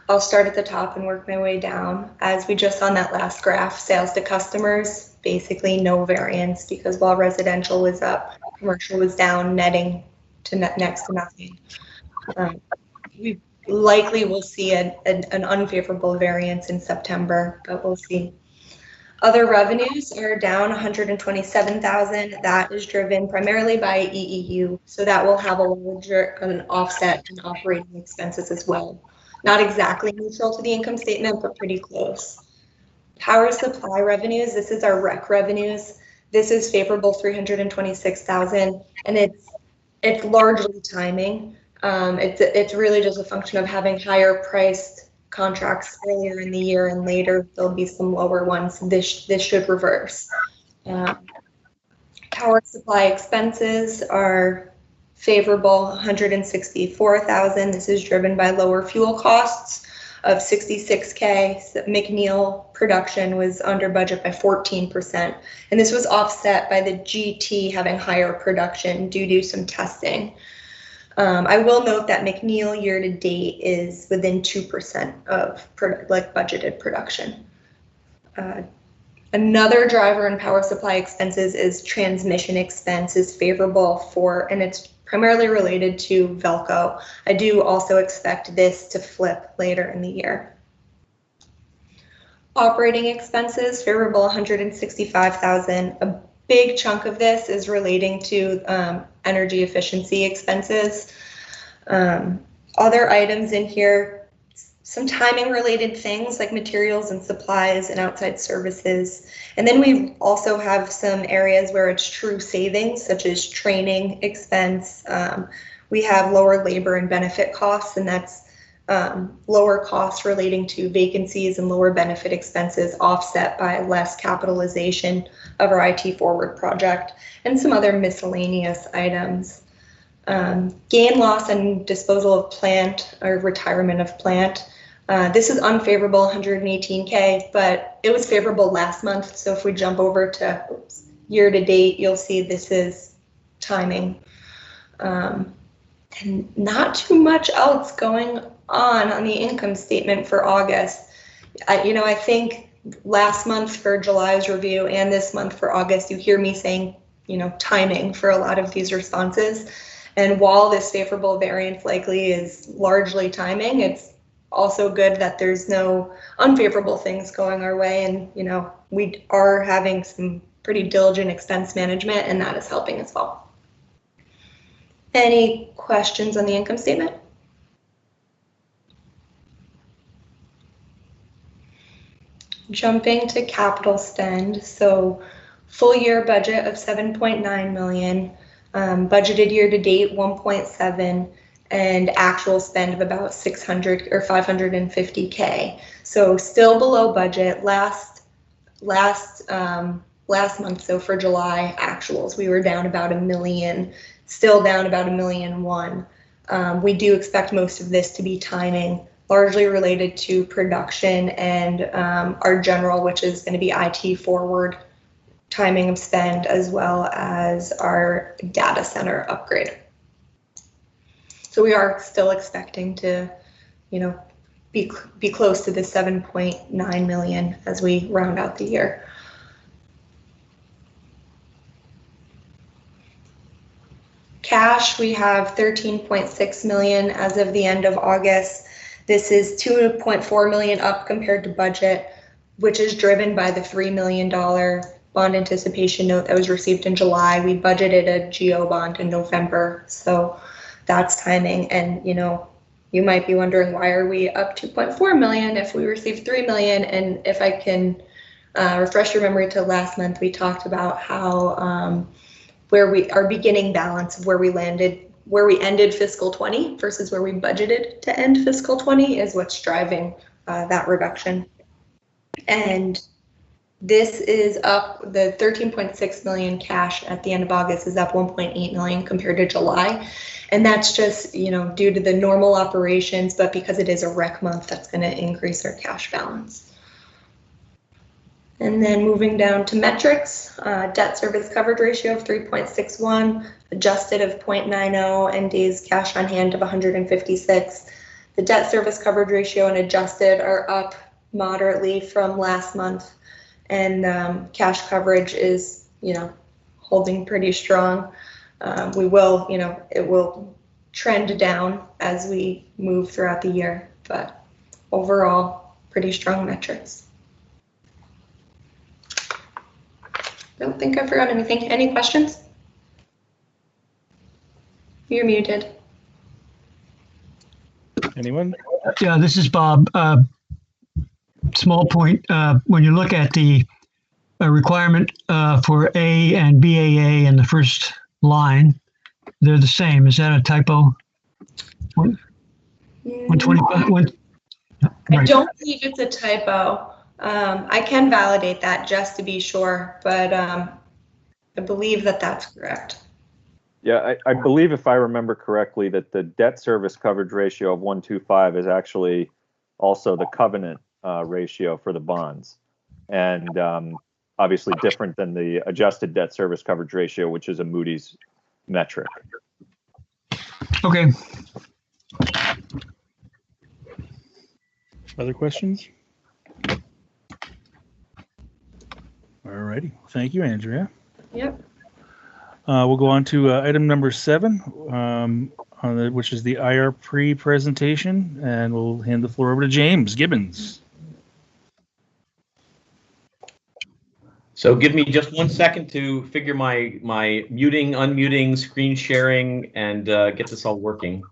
I'll start at the top and work my way down. As we just saw on that last graph, sales to customers, basically no variance, because while residential was up, commercial was down, netting to next to nothing. We likely will see an unfavorable variance in September, but we'll see. Other revenues are down 127,000. That is driven primarily by EEU, so that will have an offset in operating expenses as well. Not exactly neutral to the income statement, but pretty close. Power supply revenues, this is our rec revenues. This is favorable 326,000, and it's largely timing. It's really just a function of having higher priced contracts earlier in the year, and later there'll be some lower ones. This should reverse. Power supply expenses are favorable 164,000. This is driven by lower fuel costs of 66K. So McNeil production was under budget by 14%, and this was offset by the GT having higher production due to some testing. I will note that McNeil year to date is within 2% of budgeted production. Another driver in power supply expenses is transmission expense is favorable and it's primarily related to Velco. I do also expect this to flip later in the year. Operating expenses, favorable 165,000. A big chunk of this is relating to energy efficiency expenses. Other items in here, some timing related things like materials and supplies and outside services. And then we also have some areas where it's true savings, such as training expense. We have lower labor and benefit costs, and that's lower costs relating to vacancies and lower benefit expenses offset by less capitalization of our IT Forward project and some other miscellaneous items. Gain, loss, and disposal of plant or retirement of plant. This is unfavorable, 118K, but it was favorable last month. So if we jump over to year to date, you'll see this is timing. And not too much else going on the income statement for August. I think last month for July's review and this month for August, you hear me saying, timing for a lot of these responses. And while this favorable variance likely is largely timing, it's also good that there's no unfavorable things going our way. And, we are having some pretty diligent expense management, and that is helping as well. Any questions on the income statement? Jumping to capital spend. So full year budget of 7.9 million, budgeted year to date 1.7, and actual spend of about 600 or 550K. So still below budget. Last month, so for July actuals, we were down about $1 million, still down about $1.1 million. We do expect most of this to be timing, largely related to production and our general, which is going to be IT forward timing of spend, as well as our data center upgrade. So we are still expecting to, be close to the 7.9 million as we round out the year. Cash, we have 13.6 million as of the end of August. This is 2.4 million up compared to budget, which is driven by the $3 million bond anticipation note that was received in July. We budgeted a GO bond in November, so that's timing. And you might be wondering, why are we up 2.4 million if we received 3 million? And if I can refresh your memory to last month, we talked about how our beginning balance of where we ended fiscal 20 versus where we budgeted to end fiscal 20 is what's driving that reduction. And this is up, the 13.6 million cash at the end of August is up 1.8 million compared to July. And that's just, due to the normal operations, but because it is a rec month, that's going to increase our cash balance. And then moving down to metrics, debt service coverage ratio of 3.61, adjusted of 0.90, and days cash on hand of 156. The debt service coverage ratio and adjusted are up moderately from last month, and cash coverage is, holding pretty strong. It will trend down as we move throughout the year, but overall, pretty strong metrics. Don't think I forgot anything. Any questions? You're muted. Anyone? Yeah, this is Bob. Small point. When you look at the requirement for A and BAA in the first line, they're the same. Is that a typo? 125. I don't believe it's a typo. I can validate that just to be sure, but I believe that that's correct. Yeah, I believe, if I remember correctly, that the debt service coverage ratio of 1.25 is actually also the covenant ratio for the bonds, and obviously different than the adjusted debt service coverage ratio, which is a Moody's metric. Okay. Other questions? All righty. Thank you, Andrea. Yep. We'll go on to item number 7, which is the IRP presentation, and we'll hand the floor over to James Gibbons. So give me just 1 second to figure my muting, unmuting, screen sharing, and get this all working.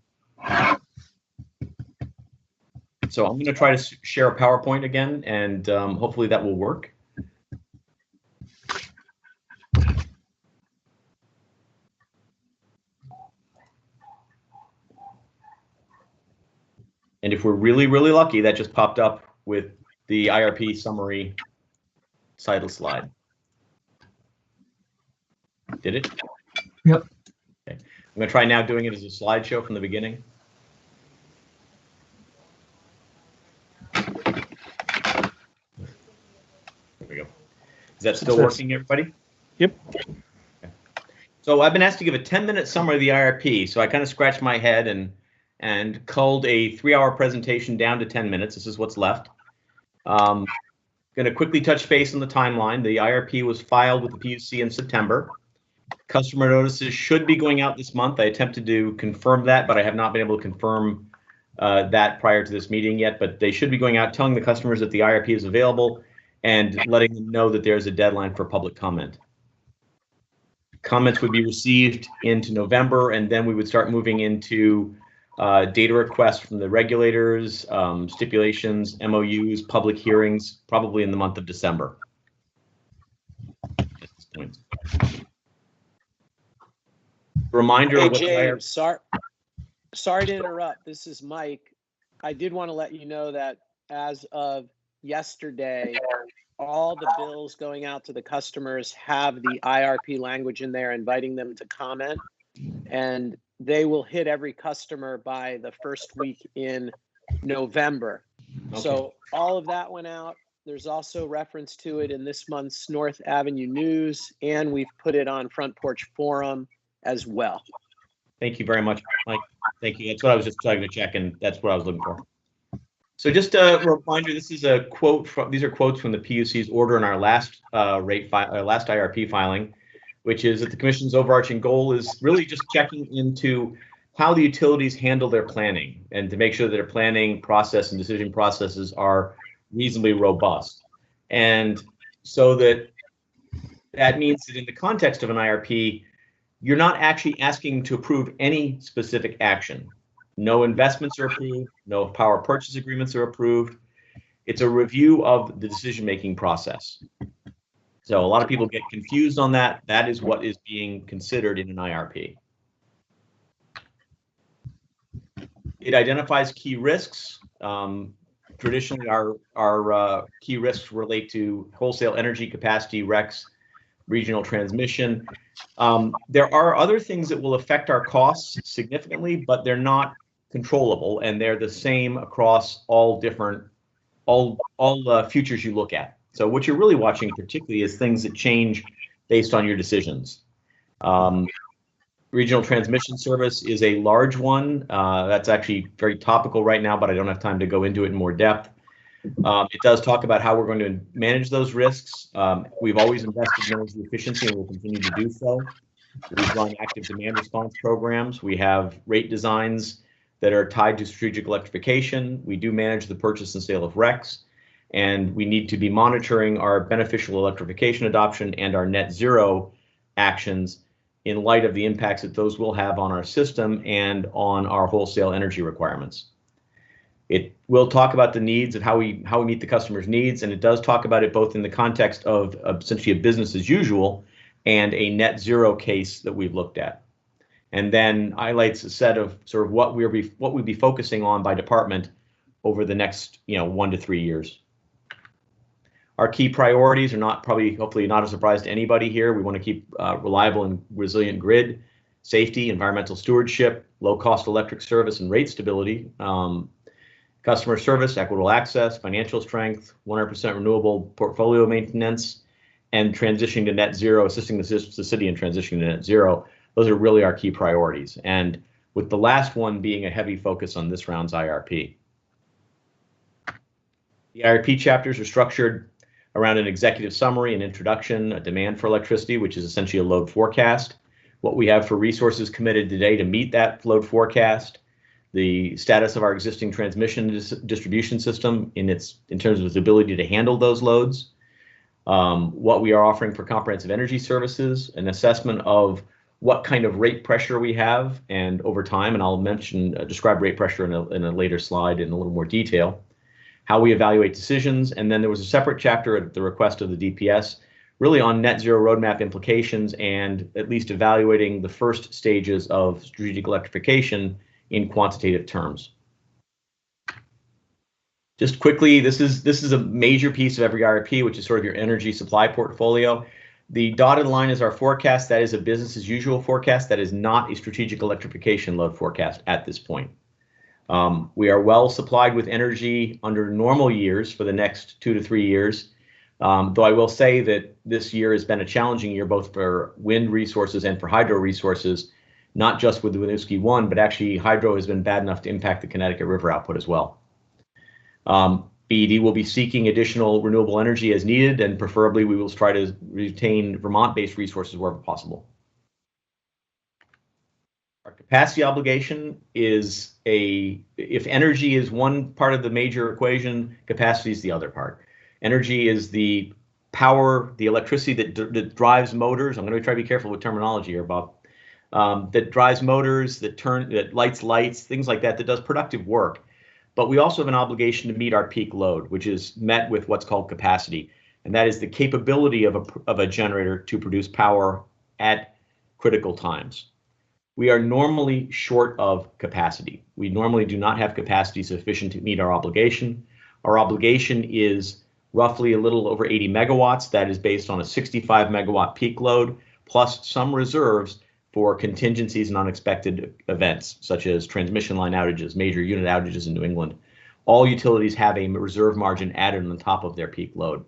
So I'm going to try to share a PowerPoint again, and hopefully that will work. And if we're really, really lucky, that just popped up with the IRP summary title slide. Did it? Yep. Okay. I'm going to try now doing it as a slideshow from the beginning. There we go. Is that still working, everybody? Yep. Okay. So I've been asked to give a 10-minute summary of the IRP. So I kind of scratched my head and culled a 3-hour presentation down to 10 minutes. This is what's left. Going to quickly touch base on the timeline. The IRP was filed with the PUC in September. Customer notices should be going out this month. I attempted to confirm that, but I have not been able to confirm that prior to this meeting yet. But they should be going out telling the customers that the IRP is available and letting them know that there's a deadline for public comment. Comments would be received into November, and then we would start moving into data requests from the regulators, stipulations, MOUs, public hearings, probably in the month of December. At this point. Reminder Hey, of what James, sorry to interrupt. This is Mike. I did want to let you know that as of yesterday, all the bills going out to the customers have the IRP language in there inviting them to comment, and they will hit every customer by the first week in November. Okay. So all of that went out. There's also reference to it in this month's North Avenue News, and we've put it on Front Porch Forum as well. Thank you very much, Mike. Thank you. That's what I was just trying to check, and that's what I was looking for. So just a reminder, this is a quote from, these are quotes from the PUC's order in our last last IRP filing, which is that the Commission's overarching goal is really just checking into how the utilities handle their planning and to make sure that their planning process and decision processes are reasonably robust. And so that means that in the context of an IRP, you're not actually asking to approve any specific action. No investments are approved, no power purchase agreements are approved. It's a review of the decision-making process. So a lot of people get confused on that. That is what is being considered in an IRP. It identifies key risks. Traditionally, our key risks relate to wholesale energy capacity, RECs, regional transmission. There are other things that will affect our costs significantly, but they're not controllable, and they're the same across all different, all futures you look at. So what you're really watching particularly is things that change based on your decisions. Regional transmission service is a large one. That's actually very topical right now, but I don't have time to go into it in more depth. It does talk about how we're going to manage those risks. We've always invested in energy efficiency and will continue to do so. We've run active demand response programs. We have rate designs that are tied to strategic electrification. We do manage the purchase and sale of RECs, and we need to be monitoring our beneficial electrification adoption and our net zero actions in light of the impacts that those will have on our system and on our wholesale energy requirements. It will talk about the needs of how we meet the customer's needs, and it does talk about it both in the context of essentially a business as usual and a net zero case that we've looked at. And then highlights a set of sort of what we'd be focusing on by department over the next 1 to 3 years. Our key priorities are not hopefully not a surprise to anybody here. We want to keep reliable and resilient grid, safety, environmental stewardship, low cost electric service and rate stability, customer service, equitable access, financial strength, 100% renewable portfolio maintenance, and transitioning to net zero, assisting the city in transitioning to net zero. Those are really our key priorities. And with the last one being a heavy focus on this round's IRP. The IRP chapters are structured around an executive summary, an introduction, a demand for electricity, which is essentially a load forecast, what we have for resources committed today to meet that load forecast, the status of our existing transmission distribution system in terms of its ability to handle those loads, what we are offering for comprehensive energy services, an assessment of what kind of rate pressure we have and over time, and I'll describe rate pressure in a later slide in a little more detail, how we evaluate decisions, and then there was a separate chapter at the request of the DPS really on net zero roadmap implications and at least evaluating the first stages of strategic electrification in quantitative terms. Just quickly, this is a major piece of every IRP, which is sort of your energy supply portfolio. The dotted line is our forecast. That is a business as usual forecast. That is not a strategic electrification load forecast at this point. We are well supplied with energy under normal years for the next 2 to 3 years. Though I will say that this year has been a challenging year both for wind resources and for hydro resources, not just with the Winooski 1, but actually hydro has been bad enough to impact the Connecticut River output as well. BED will be seeking additional renewable energy as needed, and preferably we will try to retain Vermont-based resources wherever possible. Our capacity obligation is if energy is one part of the major equation, capacity is the other part. Energy is the power, the electricity that drives motors. I'm going to try to be careful with terminology here, Bob. That drives motors, that lights lights, things like that does productive work. But we also have an obligation to meet our peak load, which is met with what's called capacity. And that is the capability of a generator to produce power at critical times. We are normally short of capacity. We normally do not have capacity sufficient to meet our obligation. Our obligation is roughly a little over 80 megawatts. That is based on a 65 megawatt peak load, plus some reserves for contingencies and unexpected events, such as transmission line outages, major unit outages in New England. All utilities have a reserve margin added on top of their peak load.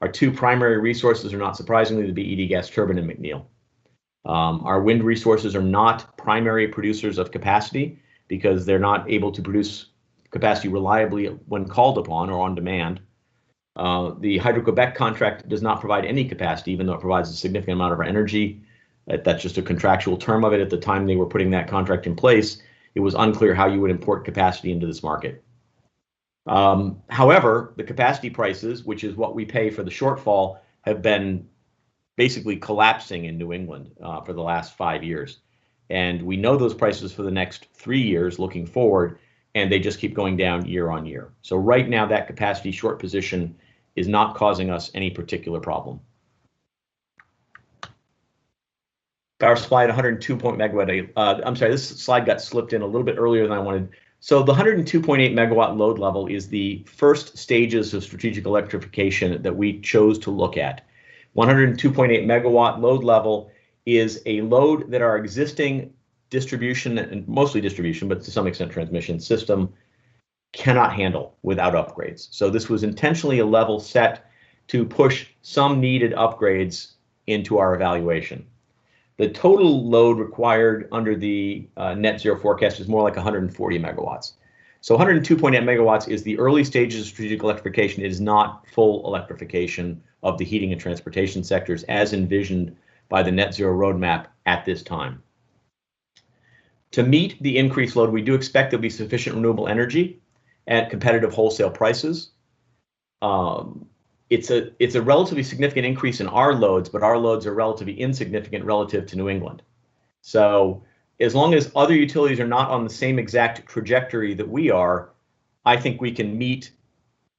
Our two primary resources are, not surprisingly, the BED gas turbine and McNeil. Our wind resources are not primary producers of capacity because they're not able to produce capacity reliably when called upon or on demand. The Hydro-Quebec contract does not provide any capacity, even though it provides a significant amount of our energy. That's just a contractual term of it. At the time they were putting that contract in place, it was unclear how you would import capacity into this market. However, the capacity prices, which is what we pay for the shortfall, have been basically collapsing in New England for the last 5 years. And we know those prices for the next 3 years looking forward, and they just keep going down year on year. So right now, that capacity short position is not causing us any particular problem. Power supply at 102 megawatt. I'm sorry, this slide got slipped in a little bit earlier than I wanted. So the 102.8 megawatt load level is the first stages of strategic electrification that we chose to look at. 102.8 megawatt load level is a load that our existing distribution, and mostly distribution, but to some extent transmission system, cannot handle without upgrades. So this was intentionally a level set to push some needed upgrades into our evaluation. The total load required under the net zero forecast is more like 140 megawatts. So 102.8 megawatts is the early stages of strategic electrification. It is not full electrification of the heating and transportation sectors as envisioned by the net zero roadmap at this time. To meet the increased load, we do expect there'll be sufficient renewable energy at competitive wholesale prices. It's a relatively significant increase in our loads, but our loads are relatively insignificant relative to New England. So as long as other utilities are not on the same exact trajectory that we are, I think we can meet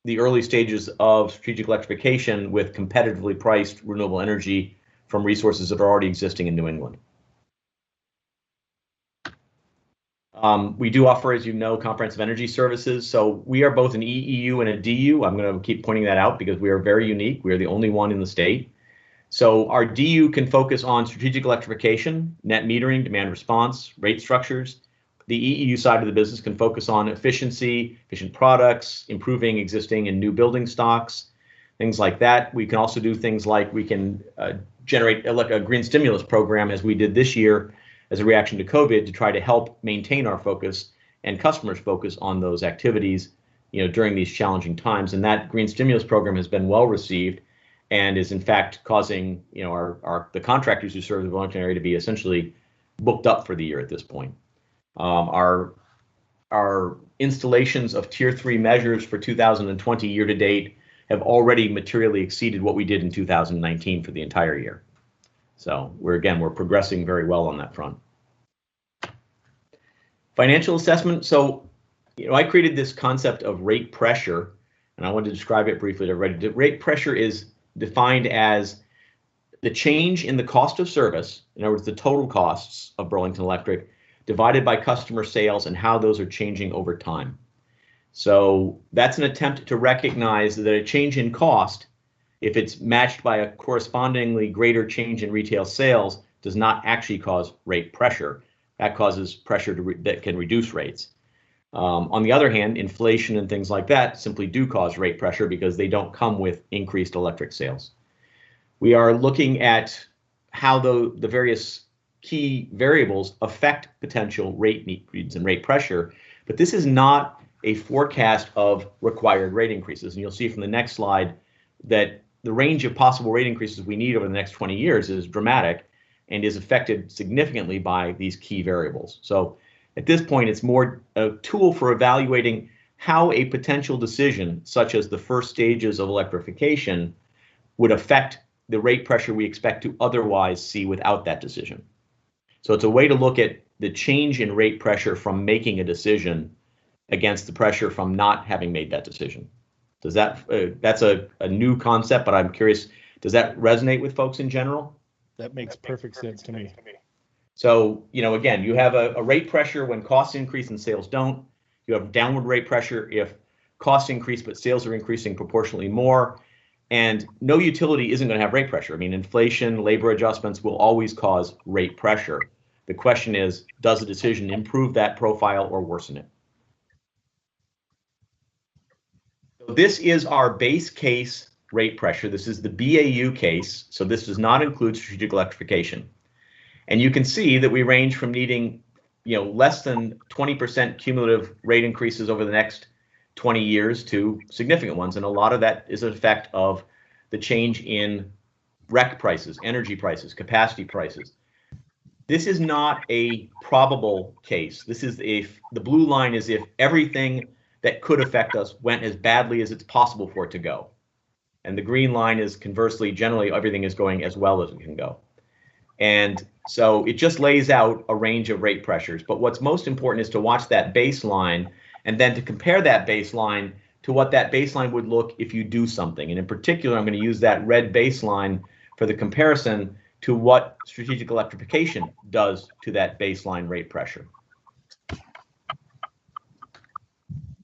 the early stages of strategic electrification with competitively priced renewable energy from resources that are already existing in New England. We do offer, as you know, comprehensive energy services. So we are both an EEU and a DU. I'm going to keep pointing that out because we are very unique. We are the only one in the state. So our DU can focus on strategic electrification, net metering, demand response, rate structures. The EEU side of the business can focus on efficiency, efficient products, improving existing and new building stocks, things like that. We can also do things like we can generate a green stimulus program, as we did this year, as a reaction to COVID, to try to help maintain our focus and customers' focus on those activities, during these challenging times. And that green stimulus program has been well received and is in fact causing, the contractors who serve the Burlington area to be essentially booked up for the year at this point. Our installations of Tier 3 measures for 2020 year to date have already materially exceeded what we did in 2019 for the entire year. So we're progressing very well on that front. Financial assessment. So, I created this concept of rate pressure, and I wanted to describe it briefly to everybody. Rate pressure is defined as the change in the cost of service, in other words, the total costs of Burlington Electric, divided by customer sales and how those are changing over time. So that's an attempt to recognize that a change in cost, if it's matched by a correspondingly greater change in retail sales, does not actually cause rate pressure. That causes pressure that can reduce rates. On the other hand, inflation and things like that simply do cause rate pressure because they don't come with increased electric sales. We are looking at how the various key variables affect potential rate needs and rate pressure, but this is not a forecast of required rate increases. And you'll see from the next slide that the range of possible rate increases we need over the next 20 years is dramatic and is affected significantly by these key variables. So at this point, it's more a tool for evaluating how a potential decision, such as the first stages of electrification, would affect the rate pressure we expect to otherwise see without that decision. So it's a way to look at the change in rate pressure from making a decision against the pressure from not having made that decision. Does that, that's a new concept, but I'm curious, does that resonate with folks in general? That makes perfect sense to me. So, you know, again, you have a rate pressure when costs increase and sales don't. You have downward rate pressure if costs increase but sales are increasing proportionally more. And no utility isn't going to have rate pressure. I mean, inflation, labor adjustments will always cause rate pressure. The question is, does a decision improve that profile or worsen it? So this is our base case rate pressure. This is the BAU case. So this does not include strategic electrification. And you can see that we range from needing, you know, less than 20% cumulative rate increases over the next 20 years to significant ones. And a lot of that is an effect of the change in REC prices, energy prices, capacity prices. This is not a probable case. This is if the blue line is if everything that could affect us went as badly as it's possible for it to go. And the green line is conversely, generally everything is going as well as it can go. And so it just lays out a range of rate pressures. But what's most important is to watch that baseline and then to compare that baseline to what that baseline would look if you do something. And in particular, I'm going to use that red baseline for the comparison to what strategic electrification does to that baseline rate pressure.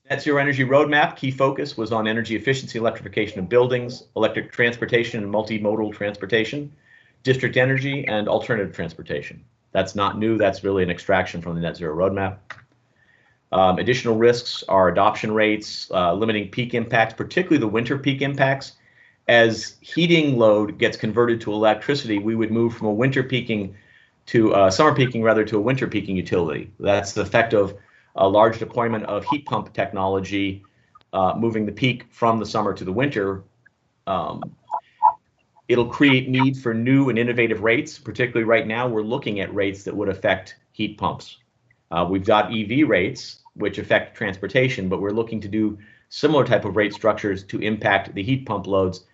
Net Zero Energy Roadmap, key focus was on energy efficiency, electrification of buildings, electric transportation and multimodal transportation, district energy, and alternative transportation. That's not new. That's really an extraction from the Net Zero Roadmap. Additional risks are adoption rates, limiting peak impacts, particularly the winter peak impacts. As heating load gets converted to electricity, we would move from a winter peaking to summer peaking rather to a winter peaking utility. That's the effect of a large deployment of heat pump technology, moving the peak from the summer to the winter. It'll create need for new and innovative rates. Particularly right now, we're looking at rates that would affect heat pumps. We've got EV rates, which affect transportation, but we're looking to do similar type of rate structures to impact the heat pump loads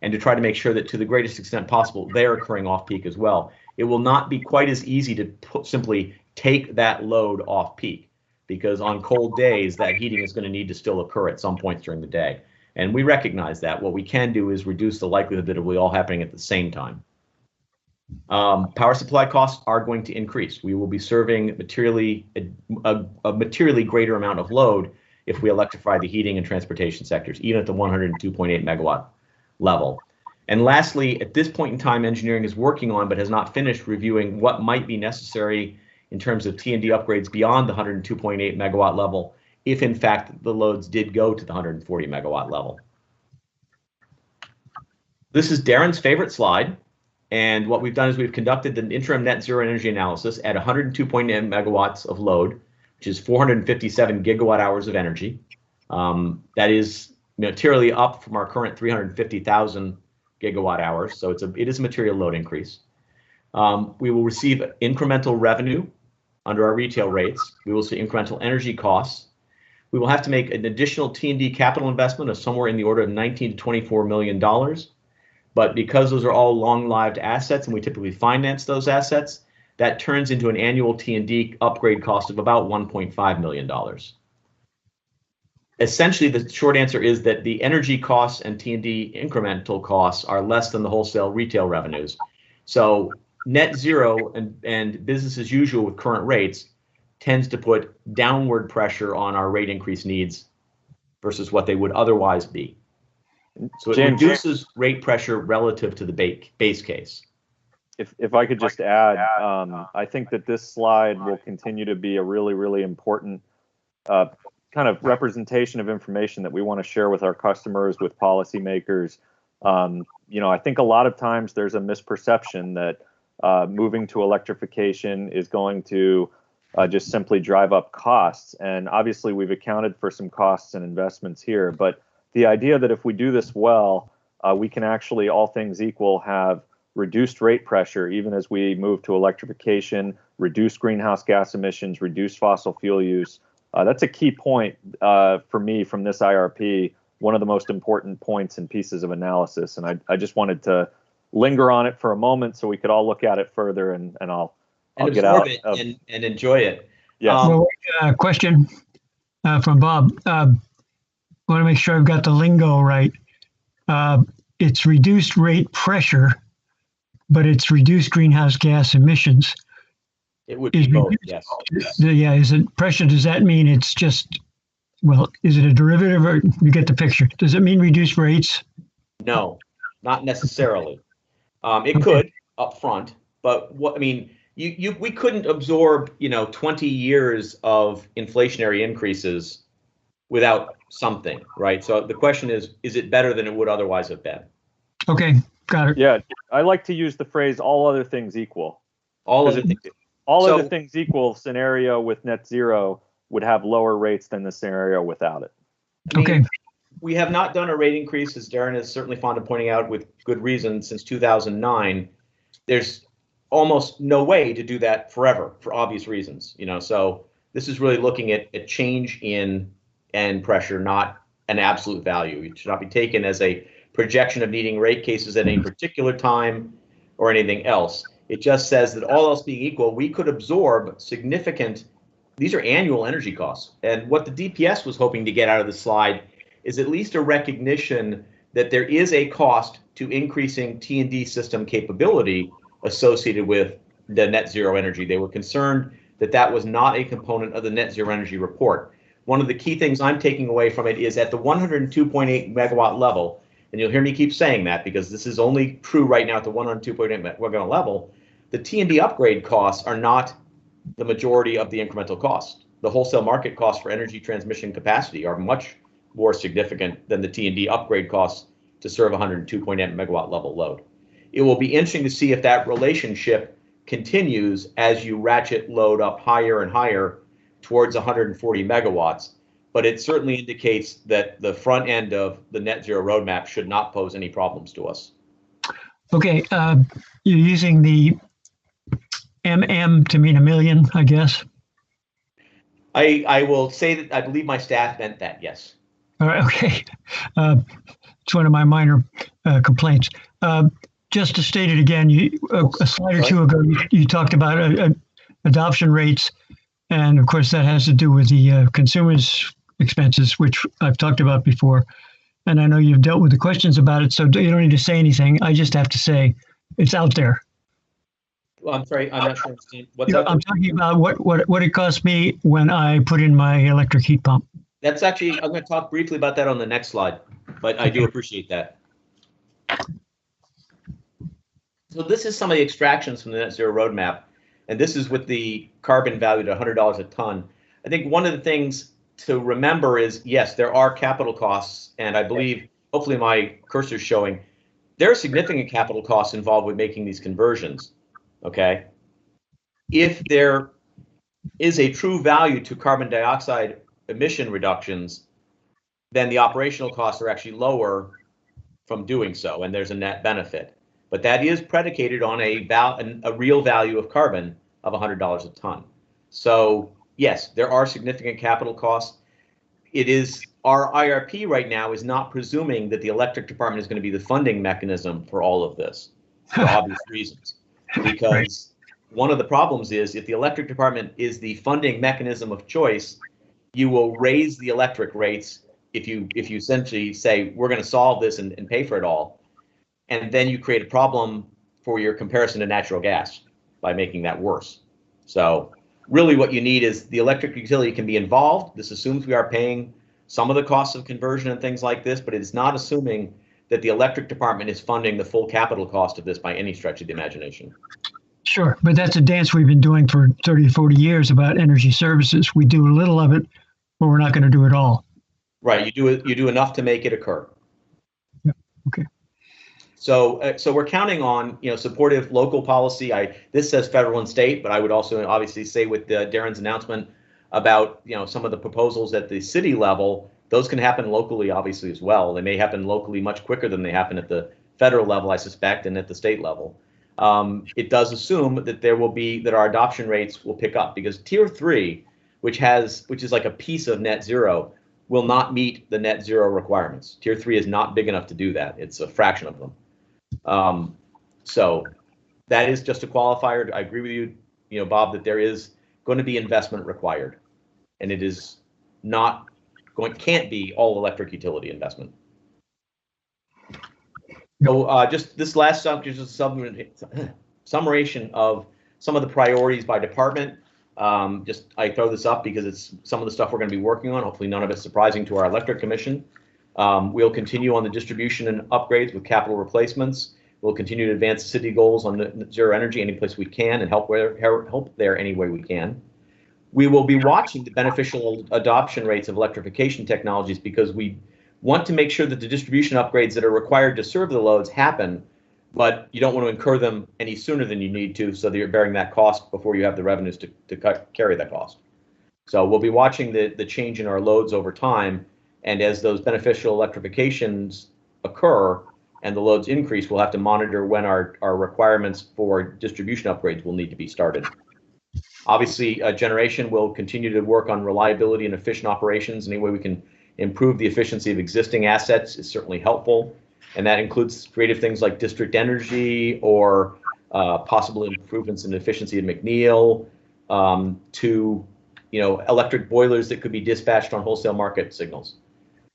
and to try to make sure that to the greatest extent possible, they're occurring off peak as well. It will not be quite as easy to simply take that load off peak because on cold days, that heating is going to need to still occur at some points during the day. And we recognize that. What we can do is reduce the likelihood that it will be all happening at the same time. Power supply costs are going to increase. We will be serving a materially greater amount of load if we electrify the heating and transportation sectors, even at the 102.8 megawatt level. And lastly, at this point in time, engineering is working on, but has not finished reviewing what might be necessary in terms of T&D upgrades beyond the 102.8 megawatt level, if in fact the loads did go to the 140 megawatt level. This is Darren's favorite slide. And what we've done is we've conducted an interim net zero energy analysis at 102.8 megawatts of load, which is 457 gigawatt hours of energy. That is materially up from our current 350,000 gigawatt hours. So it is a material load increase. We will receive incremental revenue under our retail rates. We will see incremental energy costs. We will have to make an additional T&D capital investment of somewhere in the order of $19 to $24 million. But because those are all long-lived assets and we typically finance those assets, that turns into an annual T&D upgrade cost of about $1.5 million. Essentially, the short answer is that the energy costs and T&D incremental costs are less than the wholesale retail revenues. So net zero and business as usual with current rates tends to put downward pressure on our rate increase needs versus what they would otherwise be. So it reduces rate pressure relative to the base case. If I could just add, I think that this slide will continue to be a really, really important kind of representation of information that we want to share with our customers, with policymakers. You know, I think a lot of times there's a misperception that moving to electrification is going to just simply drive up costs. And obviously we've accounted for some costs and investments here, but the idea that if we do this well, we can actually, all things equal, have reduced rate pressure, even as we move to electrification, reduce greenhouse gas emissions, reduce fossil fuel use. That's a key point for me from this IRP, one of the most important points and pieces of analysis. And I just wanted to linger on it for a moment so we could all look at it further, and I'll get out it and enjoy it. Yes. Question from Bob. I want to make sure I've got the lingo right. It's reduced rate pressure, but it's reduced greenhouse gas emissions. It would be both, yes. Yeah, is it pressure? Does that mean it's just, well, is it a derivative, or you get the picture? Does it mean reduced rates? No, not necessarily. It could up front, but we couldn't absorb, 20 years of inflationary increases without something, right? So the question is it better than it would otherwise have been? Okay, got it. Yeah, I like to use the phrase "all other things equal." Other things equal scenario with net zero would have lower rates than the scenario without it. Okay. We have not done a rate increase, as Darren is certainly fond of pointing out, with good reason, since 2009. There's almost no way to do that forever for obvious reasons, so this is really looking at a change in end pressure, not an absolute value. It should not be taken as a projection of needing rate cases at any particular time or anything else. It just says that all else being equal, we could absorb significant, these are annual energy costs. And what the DPS was hoping to get out of the slide is at least a recognition that there is a cost to increasing T&D system capability associated with the net zero energy. They were concerned that that was not a component of the net zero energy report. One of the key things I'm taking away from it is at the 102.8 megawatt level, and you'll hear me keep saying that because this is only true right now at the 102.8 megawatt level, the T&D upgrade costs are not the majority of the incremental cost. The wholesale market costs for energy transmission capacity are much more significant than the T&D upgrade costs to serve 102.8 megawatt level load. It will be interesting to see if that relationship continues as you ratchet load up higher and higher towards 140 megawatts, but it certainly indicates that the front end of the net zero roadmap should not pose any problems to us. Okay, you're using the MM to mean a million, I guess. I will say that I believe my staff meant that, yes. All right, okay. It's one of my minor complaints. Just to state it again, a slide or two ago, you talked about adoption rates, and of course that has to do with the consumers' expenses, which I've talked about before. And I know you've dealt with the questions about it, so you don't need to say anything. I just have to say it's out there. Well, I'm sorry, I'm not sure. What's out there? I'm talking about what it cost me when I put in my electric heat pump. That's actually, I'm going to talk briefly about that on the next slide, but I do appreciate that. So this is some of the extractions from the net zero roadmap, and this is with the carbon valued at $100 a ton. I think one of the things to remember is, yes, there are capital costs, and I believe, hopefully my cursor's showing, there are significant capital costs involved with making these conversions, okay? If there is a true value to carbon dioxide emission reductions, then the operational costs are actually lower from doing so, and there's a net benefit. But that is predicated on a real value of carbon of $100 a ton. So yes, there are significant capital costs. It is, our IRP right now is not presuming that the electric department is going to be the funding mechanism for all of this, for obvious reasons. Because one of the problems is if the electric department is the funding mechanism of choice, you will raise the electric rates if you essentially say we're going to solve this and pay for it all, and then you create a problem for your comparison to natural gas by making that worse. So really what you need is the electric utility can be involved. This assumes we are paying some of the costs of conversion and things like this, but it is not assuming that the electric department is funding the full capital cost of this by any stretch of the imagination. Sure, but that's a dance we've been doing for 30, 40 years about energy services. We do a little of it, but we're not going to do it all. Right, you do enough to make it occur. Yeah, okay. So we're counting on, supportive local policy. This says federal and state, but I would also obviously say with Darren's announcement about, some of the proposals at the city level, those can happen locally, obviously, as well. They may happen locally much quicker than they happen at the federal level, I suspect, and at the state level. It does assume that our adoption rates will pick up, because Tier 3, which is like a piece of net zero, will not meet the net zero requirements. Tier 3 is not big enough to do that. It's a fraction of them. So that is just a qualifier. I agree with you, Bob, that there is going to be investment required, and it is can't be all electric utility investment. So just this last subject is a summation of some of the priorities by department. I throw this up because it's some of the stuff we're going to be working on. Hopefully none of it's surprising to our electric commission. We'll continue on the distribution and upgrades with capital replacements. We'll continue to advance city goals on net zero energy any place we can and help there any way we can. We will be watching the beneficial adoption rates of electrification technologies, because we want to make sure that the distribution upgrades that are required to serve the loads happen, but you don't want to incur them any sooner than you need to, so that you're bearing that cost before you have the revenues to carry that cost. So we'll be watching the change in our loads over time, and as those beneficial electrifications occur and the loads increase, we'll have to monitor when our requirements for distribution upgrades will need to be started. Obviously, generation will continue to work on reliability and efficient operations. Any way we can improve the efficiency of existing assets is certainly helpful, and that includes creative things like district energy or possible improvements in efficiency of McNeil, to electric boilers that could be dispatched on wholesale market signals.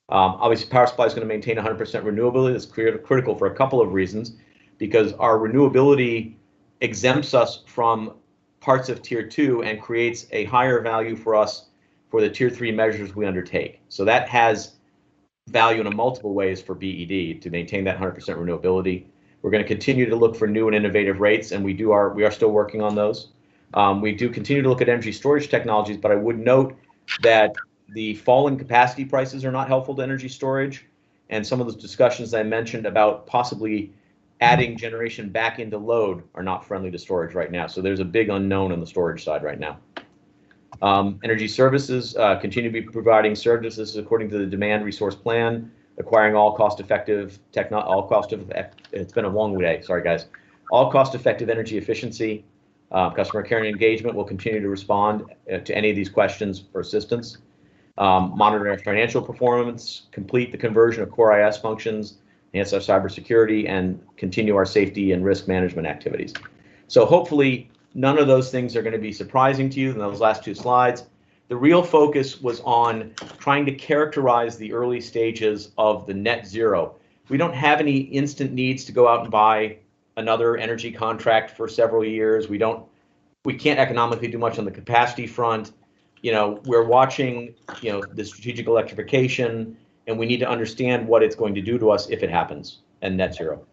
Obviously, power supply is going to maintain 100% renewability. That's critical for a couple of reasons, because our renewability exempts us from parts of Tier 2 and creates a higher value for us for the Tier 3 measures we undertake. So that has value in multiple ways for BED to maintain that 100% renewability. We're going to continue to look for new and innovative rates, and we are still working on those. We do continue to look at energy storage technologies, but I would note that the falling capacity prices are not helpful to energy storage, and some of those discussions I mentioned about possibly adding generation back into load are not friendly to storage right now. So there's a big unknown on the storage side right now. Energy services continue to be providing services according to the demand resource plan, acquiring all cost-effective it's been a long day, sorry guys. All cost-effective energy efficiency. Customer care and engagement will continue to respond to any of these questions for assistance. Monitor our financial performance, complete the conversion of core IS functions, enhance our cybersecurity, and continue our safety and risk management activities. So hopefully none of those things are going to be surprising to you in those last two slides. The real focus was on trying to characterize the early stages of the net zero. We don't have any instant needs to go out and buy another energy contract for several years. We can't economically do much on the capacity front. We're watching, the strategic electrification, and we need to understand what it's going to do to us if it happens, and net zero.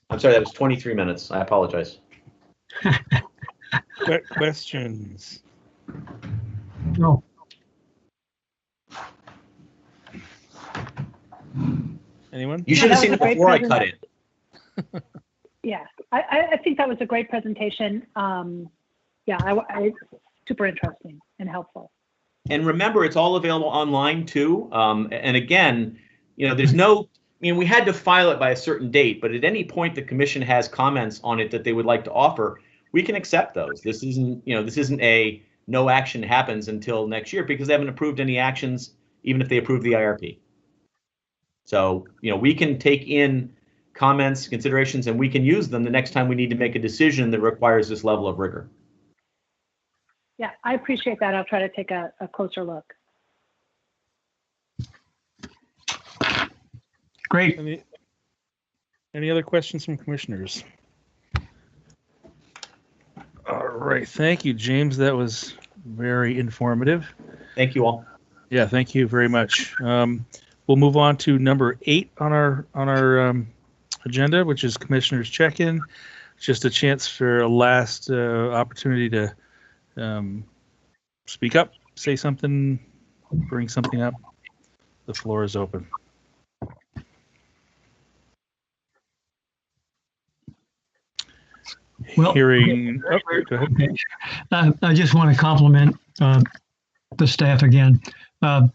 I'm sorry, that was 23 minutes. I apologize. Questions? No. Anyone? You should have seen it before I cut it. Yeah, I think that was a great presentation. I super interesting and helpful. And remember, it's all available online too. And again, there's we had to file it by a certain date, but at any point the commission has comments on it that they would like to offer, we can accept those. This isn't a no action happens until next year, because they haven't approved any actions, even if they approve the IRP. So, we can take in comments, considerations, and we can use them the next time we need to make a decision that requires this level of rigor. Yeah, I appreciate that. I'll try to take a closer look. Great. Any other questions from commissioners? All right, thank you, James. That was very informative. Thank you all. Yeah, thank you very much. We'll move on to number 8 on our agenda, which is commissioners check-in. Just a chance for a last opportunity to speak up, say something, bring something up. The floor is open. Well, Hearing, oh, go ahead. Okay. I just want to compliment the staff again. I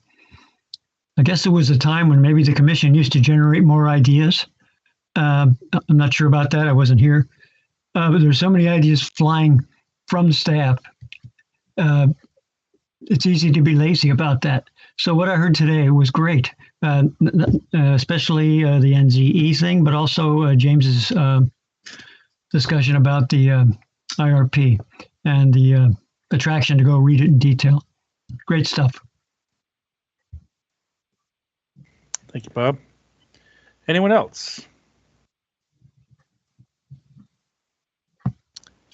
guess there was a time when maybe the commission used to generate more ideas. I'm not sure about that. I wasn't here. But there's so many ideas flying from staff. It's easy to be lazy about that. So what I heard today was great, especially the NZE thing, but also James's discussion about the IRP and the attraction to go read it in detail. Great stuff. Thank you, Bob. Anyone else?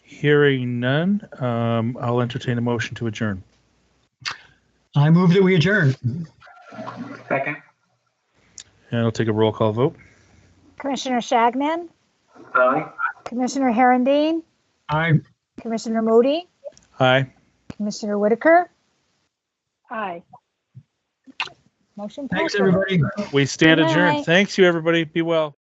Hearing none, I'll entertain a motion to adjourn. I move that we adjourn. Second. And I'll take a roll call vote. Commissioner Shagnon, Aye. Commissioner Herendeen, Aye. Commissioner Moody, Aye. Commissioner Whitaker. Aye. Motion Thanks, passes. everybody. We stand Good adjourned. night. Thanks you, everybody. Be well.